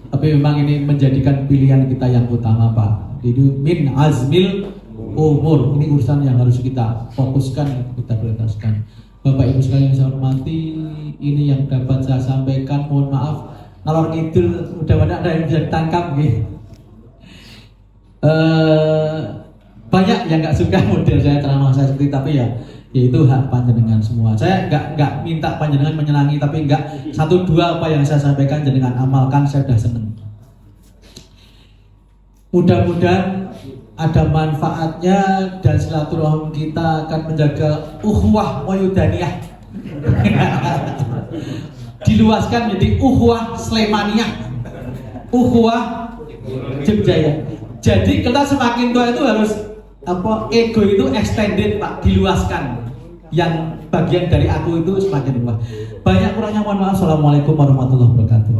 Tapi memang ini menjadikan pilihan kita yang utama, Pak. Itu min azmil umur. Ini urusan yang harus kita fokuskan, kita prioritaskan. Bapak Ibu sekalian yang saya hormati, ini yang dapat saya sampaikan. Mohon maaf ngalor ngidul, mudah-mudahan ada yang bisa ditangkap gitu. Banyak yang nggak suka model saya ceramah saya seperti, tapi ya itu hak panjenengan semua. Saya nggak minta panjenengan menyenangi, tapi nggak satu dua apa yang saya sampaikan jenengan amalkan, saya sudah seneng. Mudah-mudahan ada manfaatnya dan silaturahim kita akan menjaga ukhuwah wayudaniyah. Diluaskan menjadi ukhuwah Slemaniyah, ukhuwah Jogja. Jadi kita semakin tua itu harus ego itu extended Pak, diluaskan. Yang bagian dari aku itu semakin luas. Banyak kurangnya mohon maaf. Assalamualaikum warahmatullahi wabarakatuh.